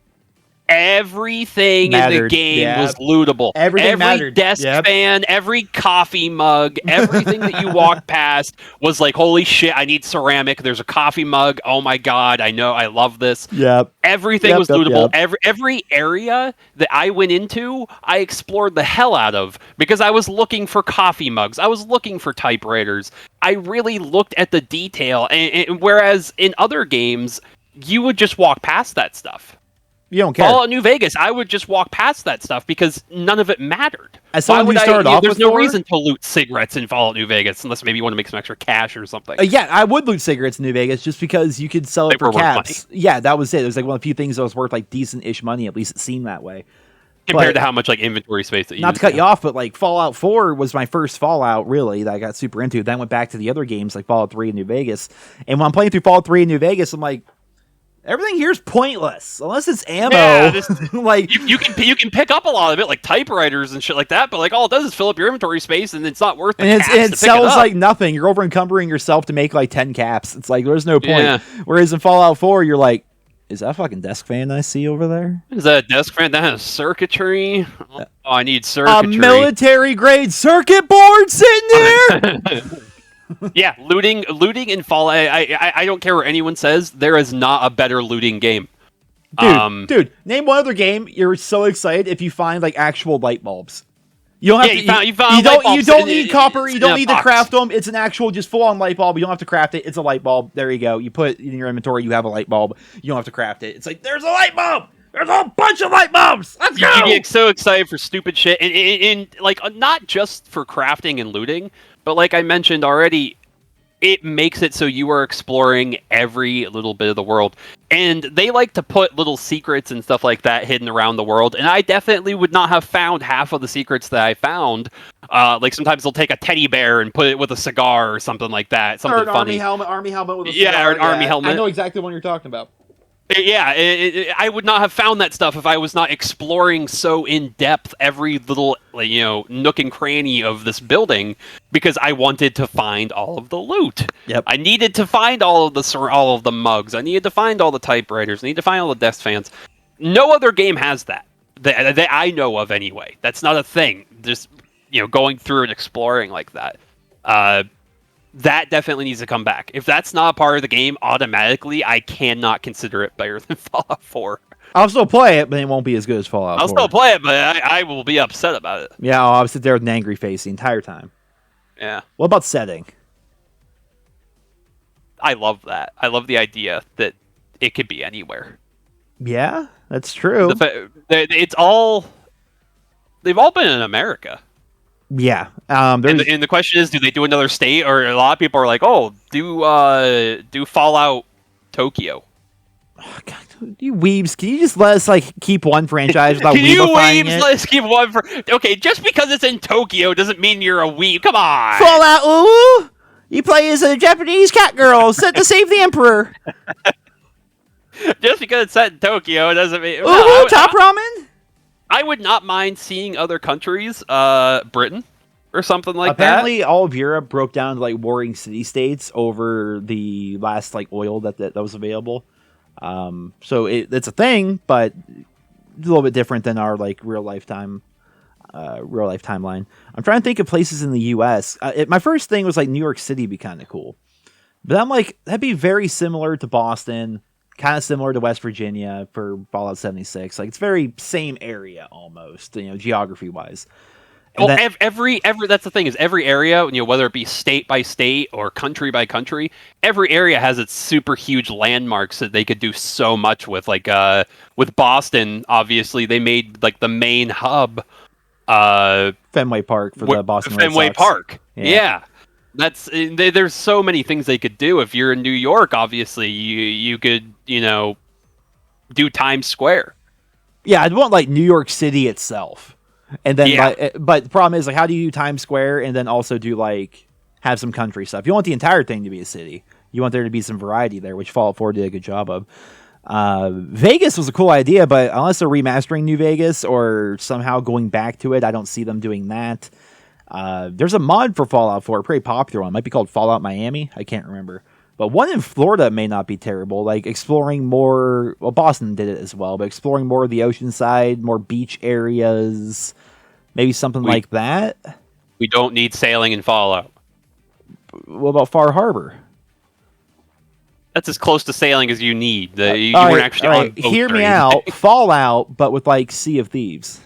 Everything in the game was lootable. Every desk fan, every coffee mug, everything that you walked past was like, holy shit, I need ceramic. There's a coffee mug. Oh my god, I know, I love this. Everything was lootable. Every area that I went into, I explored the hell out of because I was looking for coffee mugs. I was looking for typewriters. I really looked at the detail. And whereas in other games, you would just walk past that stuff. You don't care. Fallout New Vegas, I would just walk past that stuff because none of it mattered. As someone who started off there's no reason to loot cigarettes in Fallout New Vegas unless maybe you want to make some extra cash or something. Yeah, I would loot cigarettes in New Vegas just because you could sell it for caps. Yeah, that was it. It was like one of the few things that was worth like decent-ish money. At least it seemed that way. Compared to how much like inventory space that you not to cut you off, but like Fallout 4 was my first Fallout really that I got super into. Then went back to the other games like Fallout 3 and New Vegas. And when I'm playing through Fallout 3 and New Vegas, I'm like, everything here's pointless unless it's ammo. Yeah, like you can pick up a lot of it, like typewriters and shit like that. But like all it does is fill up your inventory space, and it's not worth. And it sells like nothing. You're over encumbering yourself to make like 10 caps. It's like there's no point. Yeah. Whereas in Fallout 4, you're like, is that a fucking desk fan I see over there? Is that a desk fan that has circuitry? Oh, I need circuitry. A military grade circuit board sitting there. Yeah, looting in Fallout. I don't care what anyone says. There is not a better looting game. Dude, name one other game you're so excited if you find like actual light bulbs. You don't have you don't need copper. You don't need to craft them. It's an actual just full on light bulb. You don't have to craft it. It's a light bulb. There you go. You put it in your inventory. You have a light bulb. You don't have to craft it. It's like there's a light bulb. There's a whole bunch of light bulbs. Let's go. You get so excited for stupid shit, and like not just for crafting and looting. But like I mentioned already, it makes it so you are exploring every little bit of the world. And they like to put little secrets and stuff like that hidden around the world. And I definitely would not have found half of the secrets that I found. Like sometimes they'll take a teddy bear and put it with a cigar or something like that. Something or an funny. Army helmet with a cigar. Yeah, or an army helmet. I know exactly what you're talking about. Yeah, I would not have found that stuff if I was not exploring so in depth every little nook and cranny of this building because I wanted to find all of the loot. Yep. I needed to find all of the mugs. I needed to find all the typewriters. I needed to find all the desk fans. No other game has that I know of anyway. That's not a thing. Just going through and exploring like that. That definitely needs to come back. If that's not a part of the game, automatically, I cannot consider it better than Fallout 4. I'll still play it, but it won't be as good as Fallout 4. I'll still play it, but I will be upset about it. Yeah, I'll sit there with an angry face the entire time. Yeah. What about setting? I love that. I love the idea that it could be anywhere. Yeah, that's true. They've all been in America. Yeah. And the question is, do they do another state? Or a lot of people are like, oh, do Fallout Tokyo. Oh, God, you weebs, can you just let us keep one franchise without weebifying it? Let us keep one okay, just because it's in Tokyo doesn't mean you're a weeb. Come on. Fallout, ooh! You play as a Japanese cat girl set to save the emperor. Just because it's set in Tokyo doesn't mean... Ooh, top ramen? I would not mind seeing other countries, Britain or something like that. Apparently, all of Europe broke down to warring city-states over the last oil that was available. So it's a thing, but it's a little bit different than our real life timeline. I'm trying to think of places in the U.S. My first thing was New York City would be kind of cool, but I'm that'd be very similar to Boston. Kind of similar to West Virginia for Fallout 76. It's very same area almost, geography wise. Well, every that's the thing is every area, whether it be state by state or country by country, every area has its super huge landmarks that they could do so much with. With Boston, obviously they made the main hub, Fenway Park for the Boston Red Fenway Sox. Park. Yeah. There's so many things they could do. If you're in New York, obviously you could do Times Square. Yeah, I'd want like New York City itself, and then but the problem is like how do you do Times Square and then also do like have some country stuff? You want the entire thing to be a city. You want there to be some variety there, which Fallout 4 did a good job of. Vegas was a cool idea, but unless they're remastering New Vegas or somehow going back to it, I don't see them doing that. There's a mod for Fallout 4, a pretty popular one. It might be called Fallout Miami. I can't remember. But one in Florida may not be terrible. Like exploring more. Well, Boston did it as well, but exploring more of the ocean side, more beach areas, maybe something like that. We don't need sailing in Fallout. What about Far Harbor? That's as close to sailing as you need. You weren't actually on boat. Hear me out. Fallout, but with like Sea of Thieves.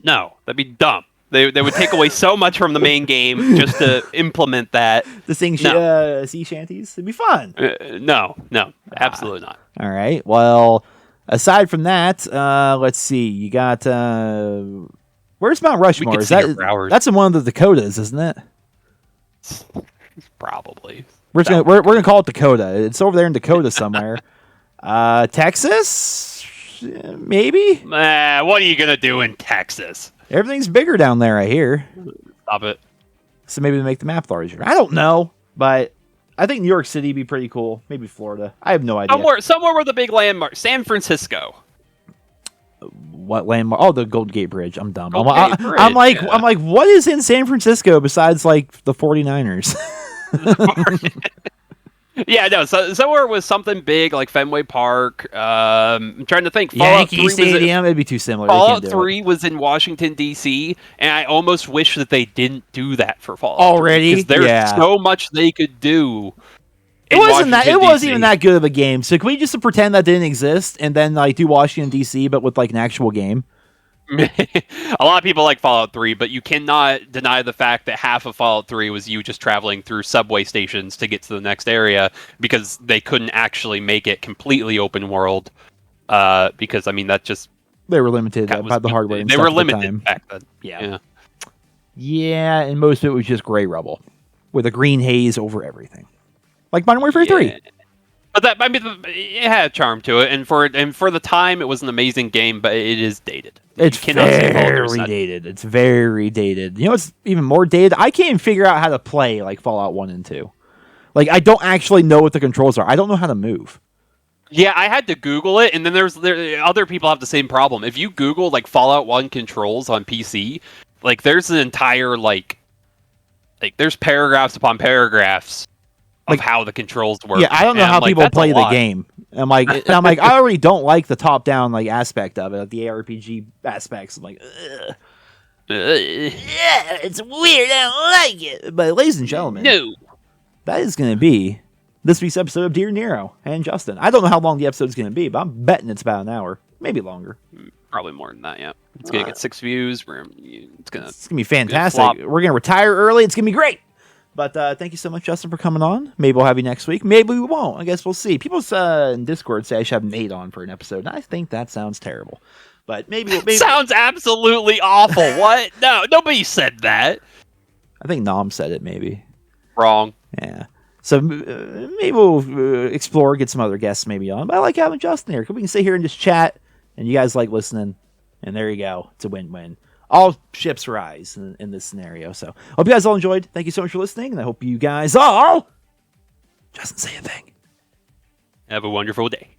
No, that'd be dumb. They would take away so much from the main game just to implement that. The sea shanties? It'd be fun. No, absolutely not. All right. Well, aside from that, let's see. You got where's Mount Rushmore? That's in one of the Dakotas, isn't it? Probably. We're gonna call it Dakota. It's over there in Dakota somewhere. Texas? Maybe? What are you gonna do in Texas? Everything's bigger down there, I hear. Stop it. So maybe they make the map larger. I don't know, but I think New York City would be pretty cool. Maybe Florida. I have no idea. Somewhere where the big landmark. San Francisco. What landmark? Oh, the Golden Gate Bridge. I'm dumb. I'm like, what is in San Francisco besides like the 49ers? Yeah, no. So somewhere with something big like Fenway Park. I'm trying to think. Yankee Stadium. It'd be too similar. Fallout 3 was in Washington D.C., and I almost wish that they didn't do that for Fallout already. Because there's so much they could do. It wasn't even that good of a game. So can we just pretend that didn't exist and then like do Washington D.C. but with like an actual game? A lot of people like Fallout 3, but you cannot deny the fact that half of Fallout 3 was you just traveling through subway stations to get to the next area because they couldn't actually make it completely open world. Because I mean that just they were limited by the hardware. They were limited back then. Yeah, and most of it was just gray rubble with a green haze over everything, like Modern Warfare 3. But it had a charm to it, and for the time, it was an amazing game. But it is dated. It's very dated. It's very dated. You know what's even more dated? I can't even figure out how to play like Fallout 1 and 2. Like I don't actually know what the controls are. I don't know how to move. Yeah, I had to Google it, and then other people have the same problem. If you Google like Fallout 1 controls on PC, like there's an entire like there's paragraphs upon paragraphs of how the controls work. Yeah, I don't know how people play the game. I'm like, I already don't like the top-down like aspect of it, the ARPG aspects. I'm like, ugh. Yeah, it's weird. I don't like it. But ladies and gentlemen, that is going to be this week's episode of Dear Nero and Justin. I don't know how long the episode is going to be, but I'm betting it's about an hour, maybe longer. Probably more than that. Yeah, it's going to get 6 views. It's going to be fantastic. We're going to retire early. It's going to be great. But thank you so much, Justin, for coming on. Maybe we'll have you next week. Maybe we won't. I guess we'll see. People in Discord say I should have Nate on for an episode, and I think that sounds terrible. But maybe sounds absolutely awful. What? No, nobody said that. I think Nom said it. Maybe wrong. Yeah. So maybe we'll explore, get some other guests maybe on. But I like having Justin here because we can sit here and just chat, and you guys like listening. And there you go. It's a win-win. All ships rise in this scenario. So hope you guys all enjoyed. Thank you so much for listening. And I hope you guys all... Justin, say a thing. Have a wonderful day.